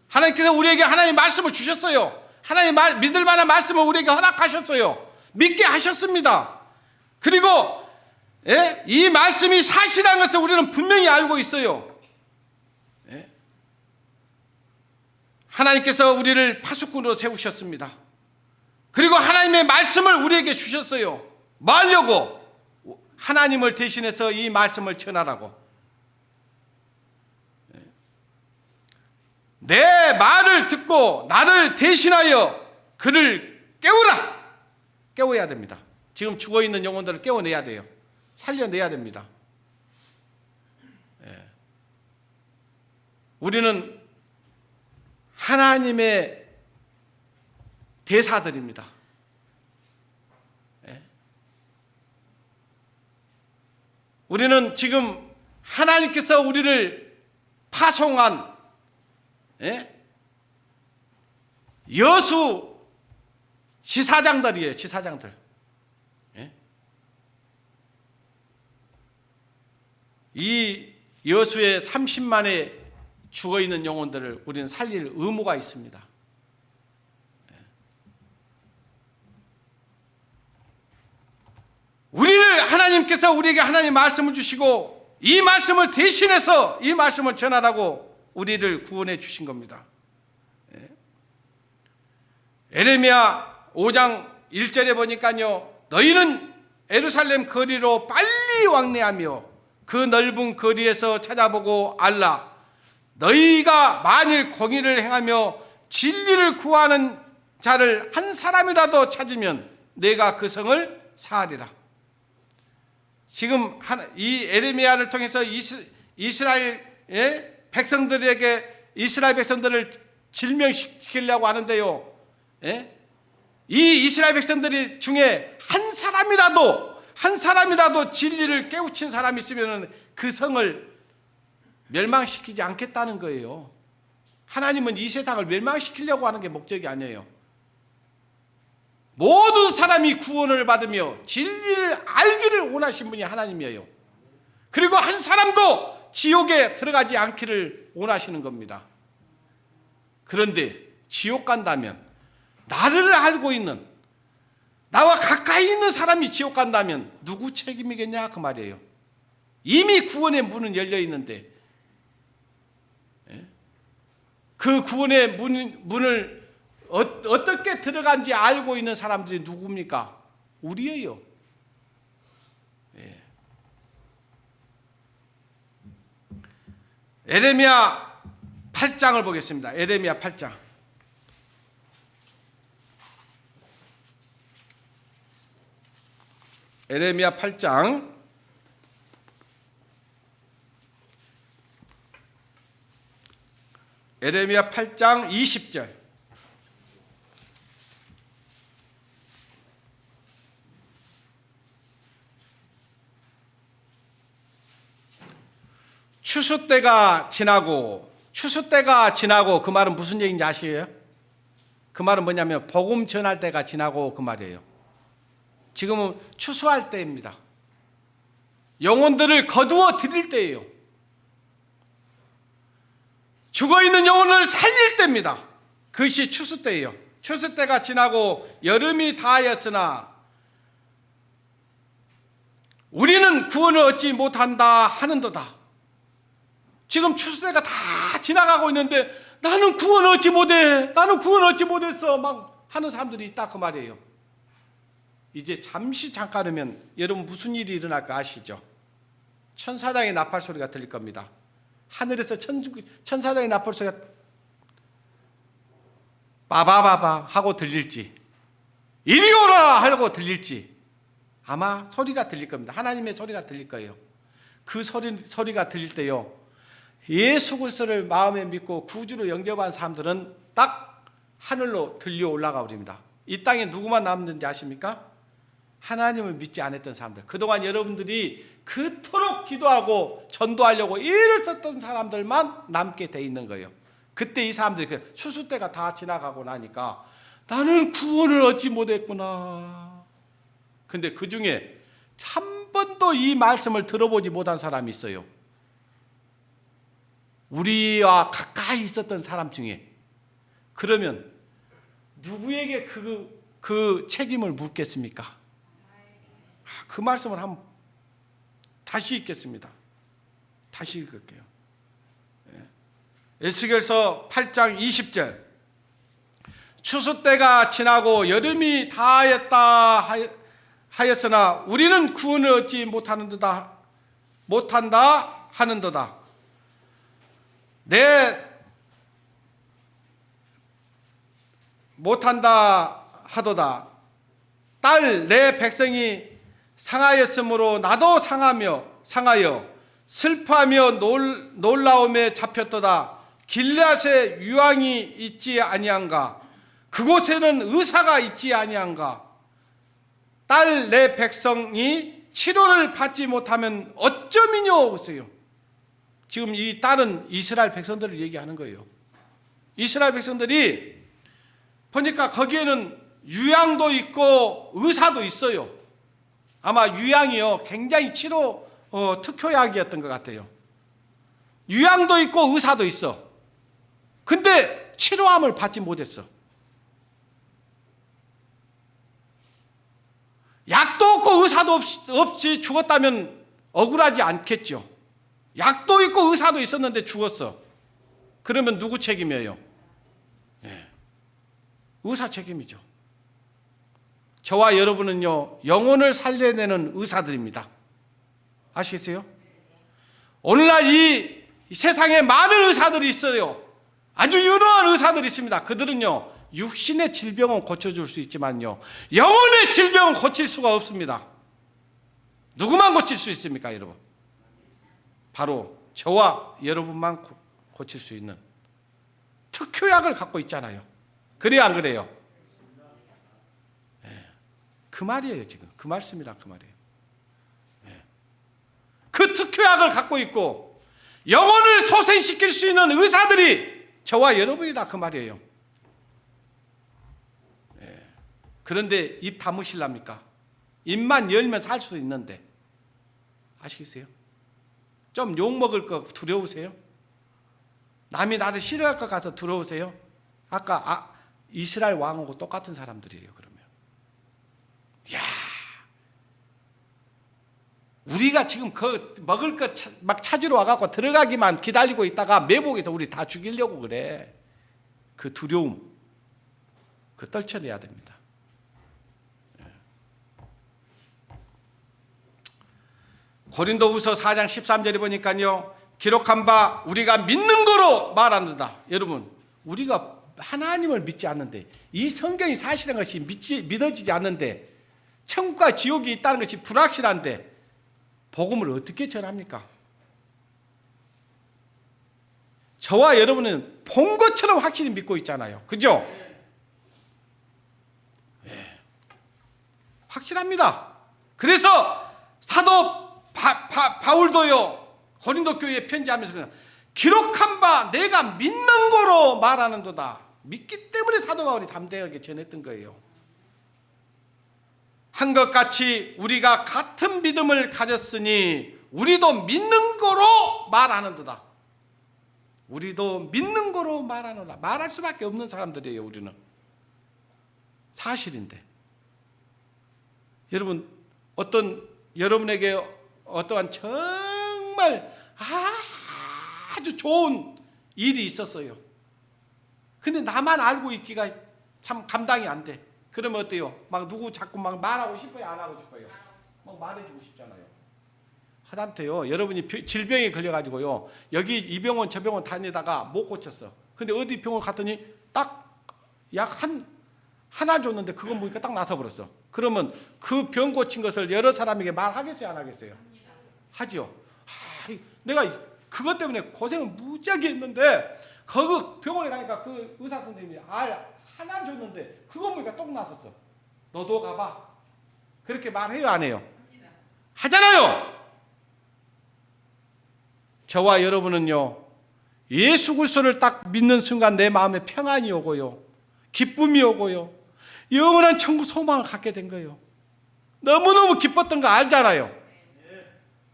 하나님께서 우리에게 하나님의 말씀을 주셨어요. 하나님 믿을 만한 말씀을 우리에게 허락하셨어요. 믿게 하셨습니다. 그리고 이 말씀이 사실이라는 것을 우리는 분명히 알고 있어요. 하나님께서 우리를 파수꾼으로 세우셨습니다. 그리고 하나님의 말씀을 우리에게 주셨어요. 뭐 하려고? 하나님을 대신해서 이 말씀을 전하라고. 내 말을 듣고 나를 대신하여 그를 깨우라. 깨워야 됩니다. 지금 죽어있는 영혼들을 깨워내야 돼요. 살려내야 됩니다. 우리는 하나님의 대사들입니다. 우리는 지금 하나님께서 우리를 파송한 여수 지사장들이에요. 지사장들. 이 여수의 30만의 죽어있는 영혼들을 우리는 살릴 의무가 있습니다. 우리를 하나님께서 우리에게 하나님 말씀을 주시고 이 말씀을 대신해서 이 말씀을 전하라고 우리를 구원해 주신 겁니다. 에레미야 5장 1절에 보니까요, 너희는 예루살렘 거리로 빨리 왕래하며 그 넓은 거리에서 찾아보고 알라. 너희가 만일 공의를 행하며 진리를 구하는 자를 한 사람이라도 찾으면 내가 그 성을 사하리라. 지금 이 에레미야를 통해서 이스라엘 백성들을 질명시키려고 하는데요. 이 이스라엘 백성들이 중에 한 사람이라도 진리를 깨우친 사람이 있으면 그 성을 멸망시키지 않겠다는 거예요. 하나님은 이 세상을 멸망시키려고 하는 게 목적이 아니에요. 모든 사람이 구원을 받으며 진리를 알기를 원하신 분이 하나님이에요. 그리고 한 사람도 지옥에 들어가지 않기를 원하시는 겁니다. 그런데 지옥 간다면, 나를 알고 있는, 나와 가까이 있는 사람이 지옥 간다면 누구 책임이겠냐 그 말이에요. 이미 구원의 문은 열려 있는데 그 구원의 문을 어떻게 들어간지 알고 있는 사람들이 누굽니까? 우리예요. 예. 에레미야 8장을 보겠습니다. 에레미야 8장. 에레미야 8장 에레미야 8장 20절. 추수 때가 지나고 그 말은 무슨 얘기인지 아시에요? 그 말은 뭐냐면 복음 전할 때가 지나고 그 말이에요. 지금은 추수할 때입니다. 영혼들을 거두어 드릴 때예요. 죽어있는 영혼을 살릴 때입니다. 그것이 추수 때예요. 추수 때가 지나고 여름이 다하였으나 우리는 구원을 얻지 못한다 하는도다. 지금 추수 때가 다 지나가고 있는데 나는 구원 얻지 못해, 나는 구원 얻지 못했어 막 하는 사람들이 있다 그 말이에요. 이제 잠깐 하면 여러분 무슨 일이 일어날까 아시죠? 천사장의 나팔 소리가 들릴 겁니다. 하늘에서 천사장의 나팔 소리가 빠바바바 하고 들릴지, 이리 오라 하고 들릴지 아마 소리가 들릴 겁니다. 하나님의 소리가 들릴 거예요. 그 소리가 들릴 때요, 예수 그리스도를 마음에 믿고 구주로 영접한 사람들은 딱 하늘로 들려 올라가 버립니다. 이 땅에 누구만 남는지 아십니까? 하나님을 믿지 않았던 사람들. 그동안 여러분들이 그토록 기도하고 전도하려고 애를 썼던 사람들만 남게 돼 있는 거예요. 그때 이 사람들이 추수 때가 다 지나가고 나니까 나는 구원을 얻지 못했구나. 근데 그 중에 한 번도 이 말씀을 들어보지 못한 사람이 있어요. 우리와 가까이 있었던 사람 중에. 그러면 누구에게 그 책임을 묻겠습니까? 그 말씀을 한번 다시 읽겠습니다. 다시 읽을게요. 에스겔서 8장 20절. 추수 때가 지나고 여름이 다하였다 하였으나 우리는 구원을 얻지 못한다 하는도다. 못한다 하도다. 딸 내 백성이 상하였으므로 나도 상하여 슬퍼하며 놀라움에 잡혔도다. 길앗에 유황이 있지 아니한가? 그곳에는 의사가 있지 아니한가? 딸 내 백성이 치료를 받지 못하면 어쩌미뇨? 그랬어요. 지금 이 딸은 이스라엘 백성들을 얘기하는 거예요. 이스라엘 백성들이 보니까 거기에는 유향도 있고 의사도 있어요. 아마 유향이요 굉장히 특효약이었던 것 같아요. 유향도 있고 의사도 있어. 근데 치료함을 받지 못했어. 약도 없고 의사도 없이 죽었다면 억울하지 않겠죠. 약도 있고 의사도 있었는데 죽었어. 그러면 누구 책임이에요? 네. 의사 책임이죠. 저와 여러분은요 영혼을 살려내는 의사들입니다. 아시겠어요? 오늘날 이 세상에 많은 의사들이 있어요. 아주 유능한 의사들이 있습니다. 그들은요 육신의 질병은 고쳐줄 수 있지만요 영혼의 질병은 고칠 수가 없습니다. 누구만 고칠 수 있습니까 여러분? 바로 저와 여러분만 고칠 수 있는 특효약을 갖고 있잖아요. 그래요 안 그래요? 네. 그 말이에요. 지금 그 말씀이란 그 말이에요. 네. 그 특효약을 갖고 있고 영혼을 소생시킬 수 있는 의사들이 저와 여러분이다 그 말이에요. 네. 그런데 입 다무실랍니까? 입만 열면 살 수 있는데 아시겠어요? 좀 욕먹을 거 두려우세요? 남이 나를 싫어할 것 같아서 두려우세요? 아까 이스라엘 왕하고 똑같은 사람들이에요. 그러면 야, 우리가 지금 그 먹을 것 막 찾으러 와갖고 들어가기만 기다리고 있다가 매복해서 우리 다 죽이려고 그래. 그 두려움. 떨쳐내야 됩니다. 고린도후서 4장 13절에 보니까요, 기록한 바 우리가 믿는 거로 말한다. 여러분, 우리가 하나님을 믿지 않는데, 이 성경이 사실인 것이 믿어지지 않는데, 천국과 지옥이 있다는 것이 불확실한데 복음을 어떻게 전합니까? 저와 여러분은 본 것처럼 확실히 믿고 있잖아요. 그죠? 네. 확실합니다. 그래서 사도 바울도요, 고린도 교회에 편지하면서 그냥 기록한 바 내가 믿는 거로 말하는도다. 믿기 때문에 사도 바울이 담대하게 전했던 거예요. 한 것 같이 우리가 같은 믿음을 가졌으니 우리도 믿는 거로 말하는도다. 우리도 믿는 거로 말하노라. 말할 수밖에 없는 사람들이에요. 우리는 사실인데, 여러분, 여러분에게 어떠한 정말 아주 좋은 일이 있었어요. 근데 나만 알고 있기가 참 감당이 안 돼. 그러면 어때요? 막 누구 자꾸 막 말하고 싶어요? 안 하고 싶어요? 막 말해주고 싶잖아요. 하다못해요, 여러분이 질병에 걸려가지고요, 여기 이 병원 저 병원 다니다가 못 고쳤어. 근데 어디 병원 갔더니 딱 약 하나 줬는데 그거 보니까 딱 나서버렸어. 그러면 그 병 고친 것을 여러 사람에게 말하겠어요? 안 하겠어요? 하지요. 내가 그것 때문에 고생을 무지하게 했는데 그 병원에 가니까 그 의사 선생님이 하나 줬는데 그거 보니까 똑 나섰어. 너도 가봐. 그렇게 말해요? 안 해요? 하잖아요. 저와 여러분은요, 예수 그리스도를 딱 믿는 순간 내 마음에 평안이 오고요, 기쁨이 오고요, 영원한 천국 소망을 갖게 된 거예요. 너무너무 기뻤던 거 알잖아요.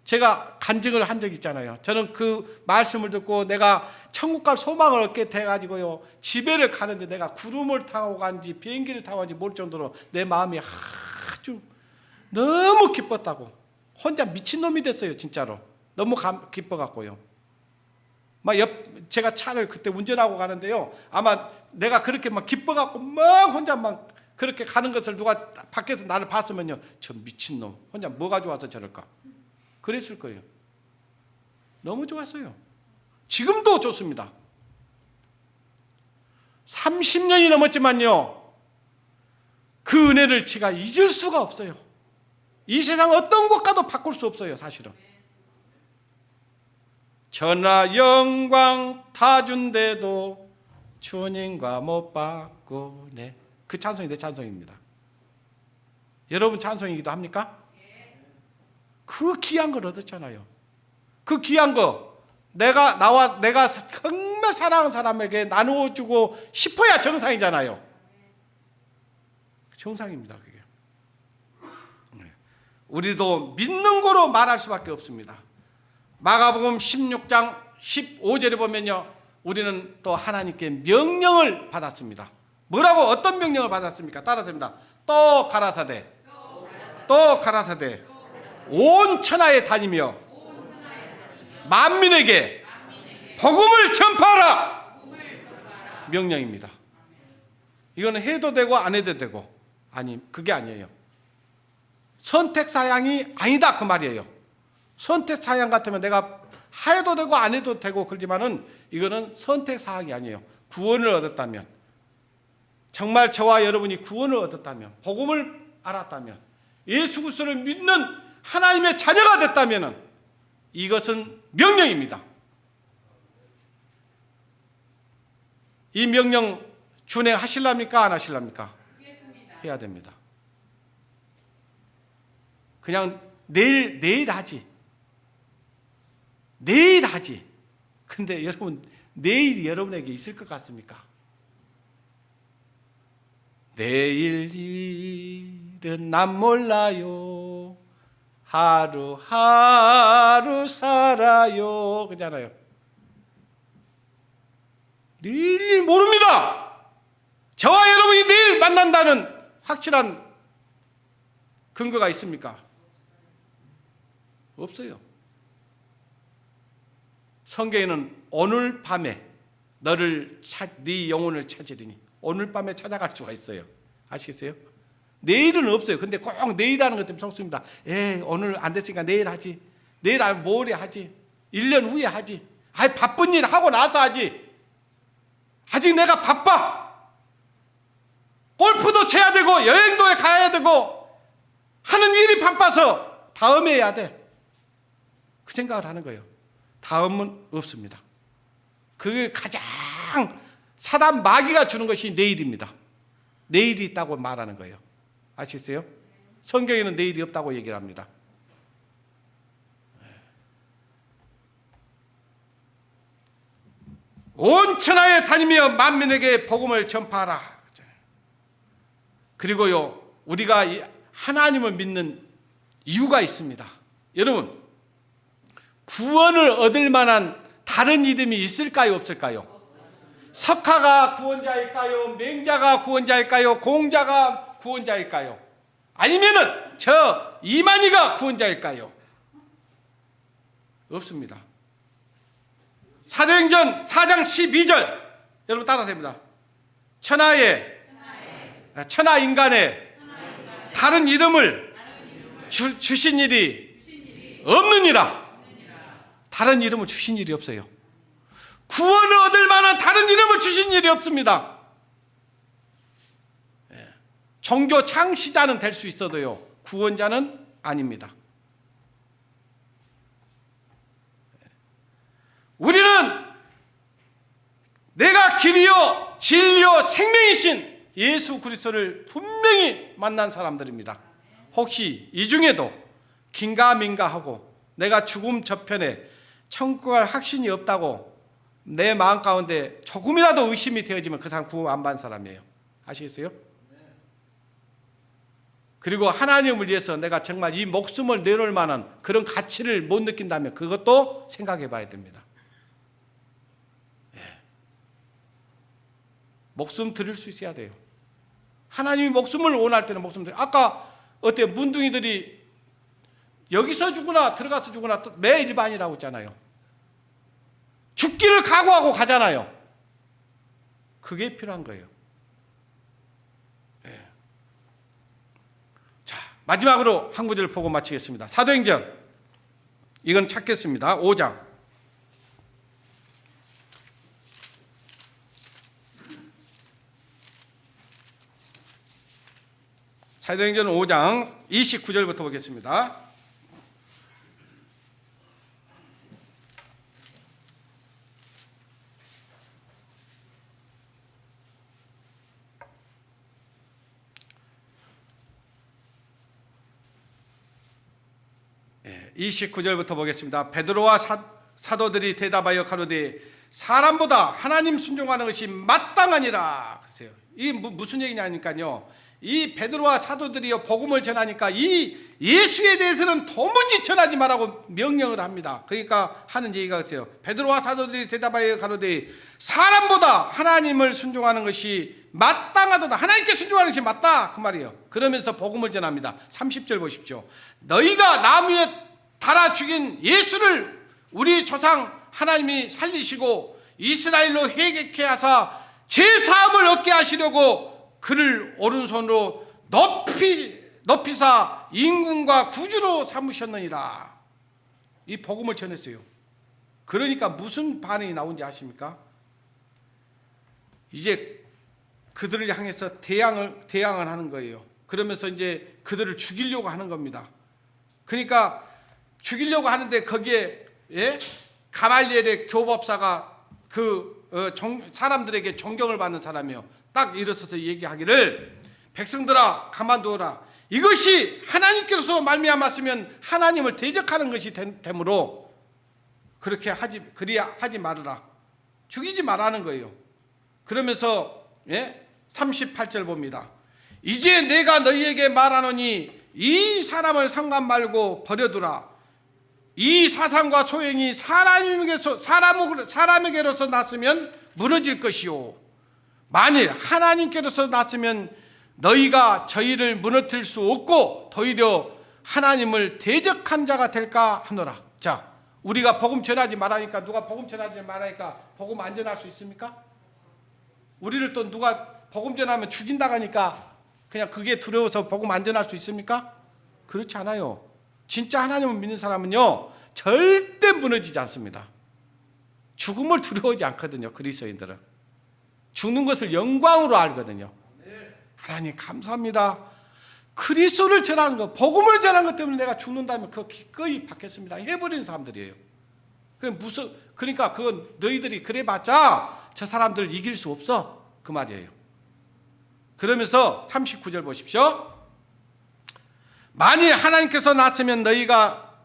제가 간증을 한 적이 있잖아요. 저는 그 말씀을 듣고 내가 천국 갈 소망을 얻게 돼가지고요, 집에를 가는데 내가 구름을 타고 간지 비행기를 타고 간지 모를 정도로 내 마음이 아주 너무 기뻤다고, 혼자 미친놈이 됐어요. 진짜로 너무 기뻐갖고요. 제가 차를 그때 운전하고 가는데요, 아마 내가 그렇게 막 기뻐갖고 막 혼자 막 그렇게 가는 것을 누가 밖에서 나를 봤으면요, 저 미친놈 혼자 뭐 가져와서 저럴까 그랬을 거예요. 너무 좋았어요. 지금도 좋습니다. 30년이 넘었지만요, 그 은혜를 제가 잊을 수가 없어요. 이 세상 어떤 것과도 바꿀 수 없어요. 사실은 전하 영광 다 준대도 주님과 못 바꾸네. 그 찬송이 내 찬송입니다. 여러분 찬송이기도 합니까? 그 귀한 걸 얻었잖아요. 그 귀한 거 내가 정말 사랑하는 사람에게 나누어주고 싶어야 정상이잖아요. 정상입니다. 그게. 우리도 믿는 거로 말할 수밖에 없습니다. 마가복음 16장 15절에 보면요, 우리는 또 하나님께 명령을 받았습니다. 뭐라고, 어떤 명령을 받았습니까? 따라서입니다. 또 가라사대 온 천하에 다니며 만민에게 복음을 전파하라. 명령입니다. 이거는 해도 되고 안 해도 되고, 아니 그게 아니에요. 선택사항이 아니다 그 말이에요. 선택사항 같으면 내가 해도 되고 안 해도 되고 그러지만은 이거는 선택사항이 아니에요. 구원을 얻었다면, 정말 저와 여러분이 구원을 얻었다면, 복음을 알았다면, 예수 그리스도를 믿는 하나님의 자녀가 됐다면 이것은 명령입니다. 이 명령 준행하실랍니까? 안 하실랍니까? 해야 됩니다. 그냥 내일 하지. 근데 여러분, 내일이 여러분에게 있을 것 같습니까? 내일 일은 난 몰라요. 하루하루 살아요. 그잖아요. 내일 모릅니다. 저와 여러분이 내일 만난다는 확실한 근거가 있습니까? 없어요. 성경에는 오늘 밤에 네 영혼을 찾으리니, 오늘 밤에 찾아갈 수가 있어요. 아시겠어요? 내일은 없어요. 근데 꼭 내일하는 것 때문에 속습니다. 오늘 안 됐으니까 내일 하지. 내일 하면 모레 하지. 1년 후에 하지. 바쁜 일 하고 나서 하지. 아직 내가 바빠. 골프도 쳐야 되고 여행도 가야 되고 하는 일이 바빠서 다음에 해야 돼. 그 생각을 하는 거예요. 다음은 없습니다. 그게 가장 사단 마귀가 주는 것이 내일입니다. 내일이 있다고 말하는 거예요. 아시겠어요? 성경에는 내일이 없다고 얘기를 합니다. 온 천하에 다니며 만민에게 복음을 전파하라. 그리고요, 우리가 하나님을 믿는 이유가 있습니다. 여러분, 구원을 얻을 만한 다른 이름이 있을까요, 없을까요? 석가가 구원자일까요? 맹자가 구원자일까요? 공자가 구원자일까요? 아니면은 저 이만희가 구원자일까요? 없습니다. 사도행전 4장 12절 여러분 따라서 합니다. 천하 인간의 다른 이름을 주신 일이 없느니라. 다른 이름을 주신 일이 없어요. 구원을 얻을 만한 다른 이름을 주신 일이 없습니다. 종교 창시자는 될 수 있어도요, 구원자는 아닙니다. 우리는 내가 길이요 진리요 생명이신 예수 그리스도를 분명히 만난 사람들입니다. 혹시 이 중에도 긴가민가하고 내가 죽음 저편에 천국 갈 확신이 없다고 내 마음 가운데 조금이라도 의심이 되어지면 그 사람 구원 안 받은 사람이에요. 아시겠어요? 그리고 하나님을 위해서 내가 정말 이 목숨을 내놓을 만한 그런 가치를 못 느낀다면 그것도 생각해 봐야 됩니다. 목숨 드릴 수 있어야 돼요. 하나님이 목숨을 원할 때는 목숨 드려요. 아까 어때요? 문둥이들이 여기서 죽으나 들어가서 죽으나 매 일반이라고 했잖아요. 죽기를 각오하고 가잖아요. 그게 필요한 거예요. 자, 마지막으로 한 구절 보고 마치겠습니다. 사도행전, 이건 찾겠습니다. 5장. 사도행전 5장 29절부터 보겠습니다. 네, 29절부터 보겠습니다. 베드로와 사도들이 대답하여 가로되 사람보다 하나님 순종하는 것이 마땅하니라. 이게 무슨 얘기냐니까요. 이 베드로와 사도들이요 복음을 전하니까 이 예수에 대해서는 도무지 전하지 말라고 명령을 합니다. 그러니까 하는 얘기가 있어요. 베드로와 사도들이 대답하여 가로되 사람보다 하나님을 순종하는 것이 마땅하도다. 하나님께 순종하는 것이 맞다 그 말이에요. 그러면서 복음을 전합니다. 30절 보십시오. 너희가 나무에 달아 죽인 예수를 우리 조상 하나님이 살리시고 이스라엘로 회개케 하사 제사함을 얻게 하시려고 그를 오른손으로 높이사 임금과 구주로 삼으셨느니라. 이 복음을 전했어요. 그러니까 무슨 반응이 나온지 아십니까? 이제 그들을 향해서 대항을 하는 거예요. 그러면서 이제 그들을 죽이려고 하는 겁니다. 그러니까 죽이려고 하는데 거기에 가말리엘의 교법사가 사람들에게 존경을 받는 사람이에요. 딱 일어서서 얘기하기를 백성들아 가만두어라. 이것이 하나님께서 말미암았으면 하나님을 대적하는 것이 되므로 그렇게 하지 말아라. 죽이지 말라는 거예요. 그러면서 38절 봅니다. 이제 내가 너희에게 말하노니 이 사람을 상관 말고 버려두라. 이 사상과 소행이 사람에게로서 났으면 무너질 것이요 만일 하나님께로서 났으면 너희가 저희를 무너뜨릴 수 없고 도리어 하나님을 대적한 자가 될까 하노라. 자, 우리가 복음 전하지 말라니까 누가 복음 전하지 말라니까 복음 안 전할 수 있습니까? 우리를 또 누가 복음 전하면 죽인다고 하니까 그냥 그게 두려워서 복음 안 전할 수 있습니까? 그렇지 않아요. 진짜 하나님을 믿는 사람은요 절대 무너지지 않습니다. 죽음을 두려워하지 않거든요. 그리스도인들은 죽는 것을 영광으로 알거든요. 하나님 감사합니다. 그리스도를 전하는 것, 복음을 전하는 것 때문에 내가 죽는다면 그거 기꺼이 받겠습니다 해버리는 사람들이에요. 그러니까 그건 너희들이 그래봤자 저 사람들을 이길 수 없어 그 말이에요. 그러면서 39절 보십시오. 만일 하나님께서 났으면 너희가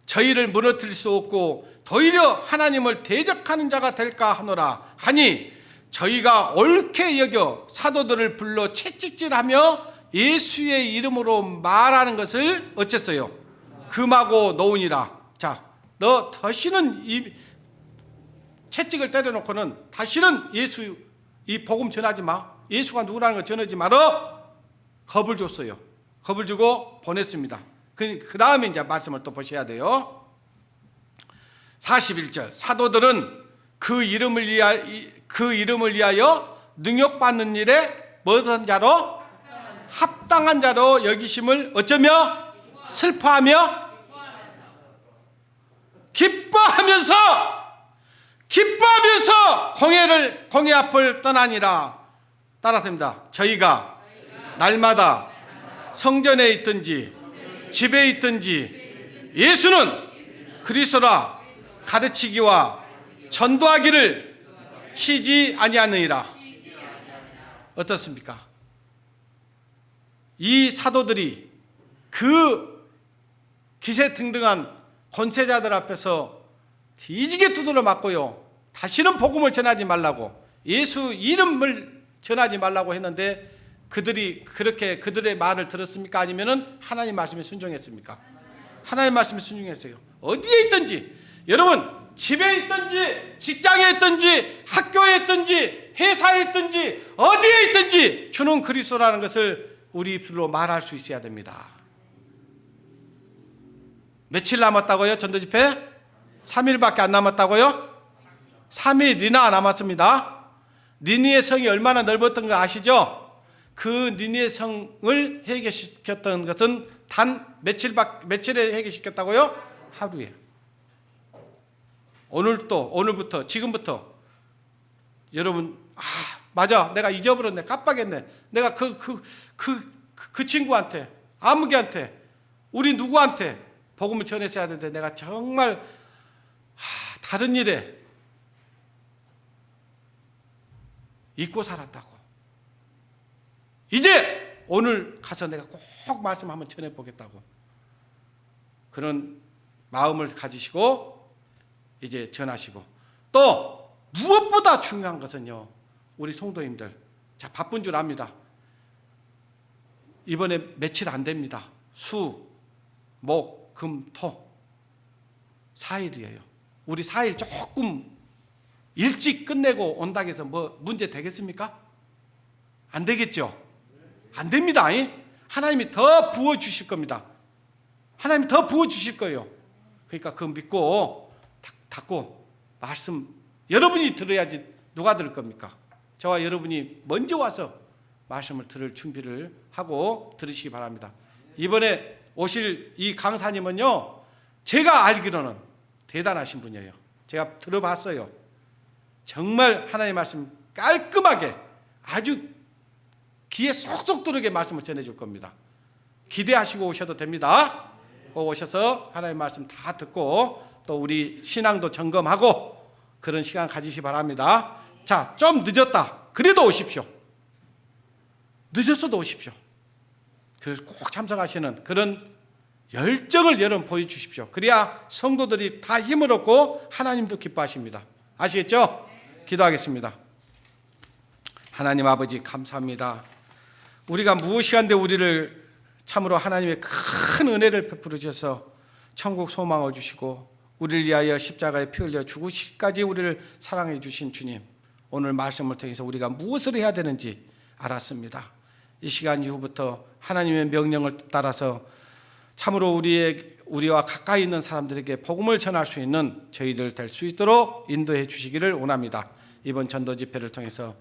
저희를 무너뜨릴 수 없고 도리어 하나님을 대적하는 자가 될까 하노라 하니 저희가 옳게 여겨 사도들을 불러 채찍질하며 예수의 이름으로 말하는 것을 어쨌어요? 금하고 놓으니라. 자, 너 다시는 이 채찍을 때려놓고는 다시는 예수 이 복음 전하지 마. 예수가 누구라는 걸 전하지 말어. 겁을 줬어요. 겁을 주고 보냈습니다. 그 다음에 이제 말씀을 또 보셔야 돼요. 41절 사도들은 그 이름을 위하여 능욕받는 일에 무슨 자로? 합당한 자로 여기심을 어쩌며? 슬퍼하며? 기뻐하면서 공회 앞을 떠나니라. 따라서입니다. 저희가 날마다 성전에 있든지 집에 있든지 예수는 그리스도라 가르치기와 전도하기를 쉬지 아니하느니라. 어떻습니까? 이 사도들이 그 기세등등한 권세자들 앞에서 뒤지게 두드려 맞고요. 다시는 복음을 전하지 말라고, 예수 이름을 전하지 말라고 했는데 그들이 그렇게 그들의 말을 들었습니까? 아니면은 하나님 말씀에 순종했습니까? 하나님 말씀에 순종했어요. 어디에 있든지, 여러분 집에 있든지 직장에 있든지 학교에 있든지 회사에 있든지 어디에 있든지 주는 그리스도라는 것을 우리 입술로 말할 수 있어야 됩니다. 며칠 남았다고요? 전도집회? 3일밖에 안 남았다고요? 3일이나 남았습니다. 니느웨 성이 얼마나 넓었던 거 아시죠? 그 니느웨 성을 해결시켰던 것은 단 며칠에 해결시켰다고요? 하루에. 오늘부터 지금부터 여러분, 맞아, 내가 잊어버렸네, 깜빡했네, 내가 그 친구한테, 아무개한테, 우리 누구한테 복음을 전했어야 되는데 내가 정말 다른 일에 잊고 살았다고. 이제 오늘 가서 내가 꼭 말씀 한번 전해보겠다고 그런 마음을 가지시고 이제 전하시고, 또 무엇보다 중요한 것은요, 우리 성도님들, 자, 바쁜 줄 압니다. 이번에 며칠 안 됩니다. 수, 목, 금, 토 4일이에요. 우리 4일 조금 일찍 끝내고 온다고 해서 뭐 문제 되겠습니까? 안 되겠죠? 안 됩니다. 하나님이 더 부어주실 겁니다. 하나님이 더 부어주실 거예요. 그러니까 그거 믿고 닫고 말씀 여러분이 들어야지 누가 들을 겁니까? 저와 여러분이 먼저 와서 말씀을 들을 준비를 하고 들으시기 바랍니다. 이번에 오실 이 강사님은요, 제가 알기로는 대단하신 분이에요. 제가 들어봤어요. 정말 하나님의 말씀 깔끔하게 아주 귀에 쏙쏙 들어오게 말씀을 전해줄 겁니다. 기대하시고 오셔도 됩니다. 꼭 오셔서 하나님의 말씀 다 듣고 또 우리 신앙도 점검하고 그런 시간 가지시기 바랍니다. 자, 좀 늦었다 그래도 오십시오. 늦었어도 오십시오. 그래서 꼭 참석하시는 그런 열정을 여러분 보여주십시오. 그래야 성도들이 다 힘을 얻고 하나님도 기뻐하십니다. 아시겠죠? 기도하겠습니다. 하나님 아버지 감사합니다. 우리가 무엇이한데 우리를 참으로 하나님의 큰 은혜를 베풀어 주셔서 천국 소망을 주시고 우리를 위하여 십자가에 피 흘려 죽으시기까지 우리를 사랑해 주신 주님, 오늘 말씀을 통해서 우리가 무엇을 해야 되는지 알았습니다. 이 시간 이후부터 하나님의 명령을 따라서 참으로 우리와 가까이 있는 사람들에게 복음을 전할 수 있는 저희들 될 수 있도록 인도해 주시기를 원합니다. 이번 전도 집회를 통해서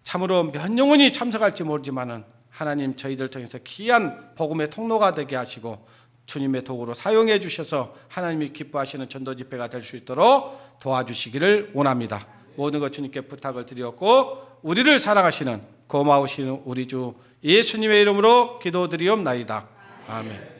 참으로 몇 영혼이 참석할지 모르지만은 하나님 저희들 통해서 귀한 복음의 통로가 되게 하시고 주님의 도구로 사용해 주셔서 하나님이 기뻐하시는 전도 집회가 될 수 있도록 도와주시기를 원합니다. 모든 것 주님께 부탁을 드렸고 우리를 사랑하시는 고마우신 우리 주 예수님의 이름으로 기도드리옵나이다. 아멘.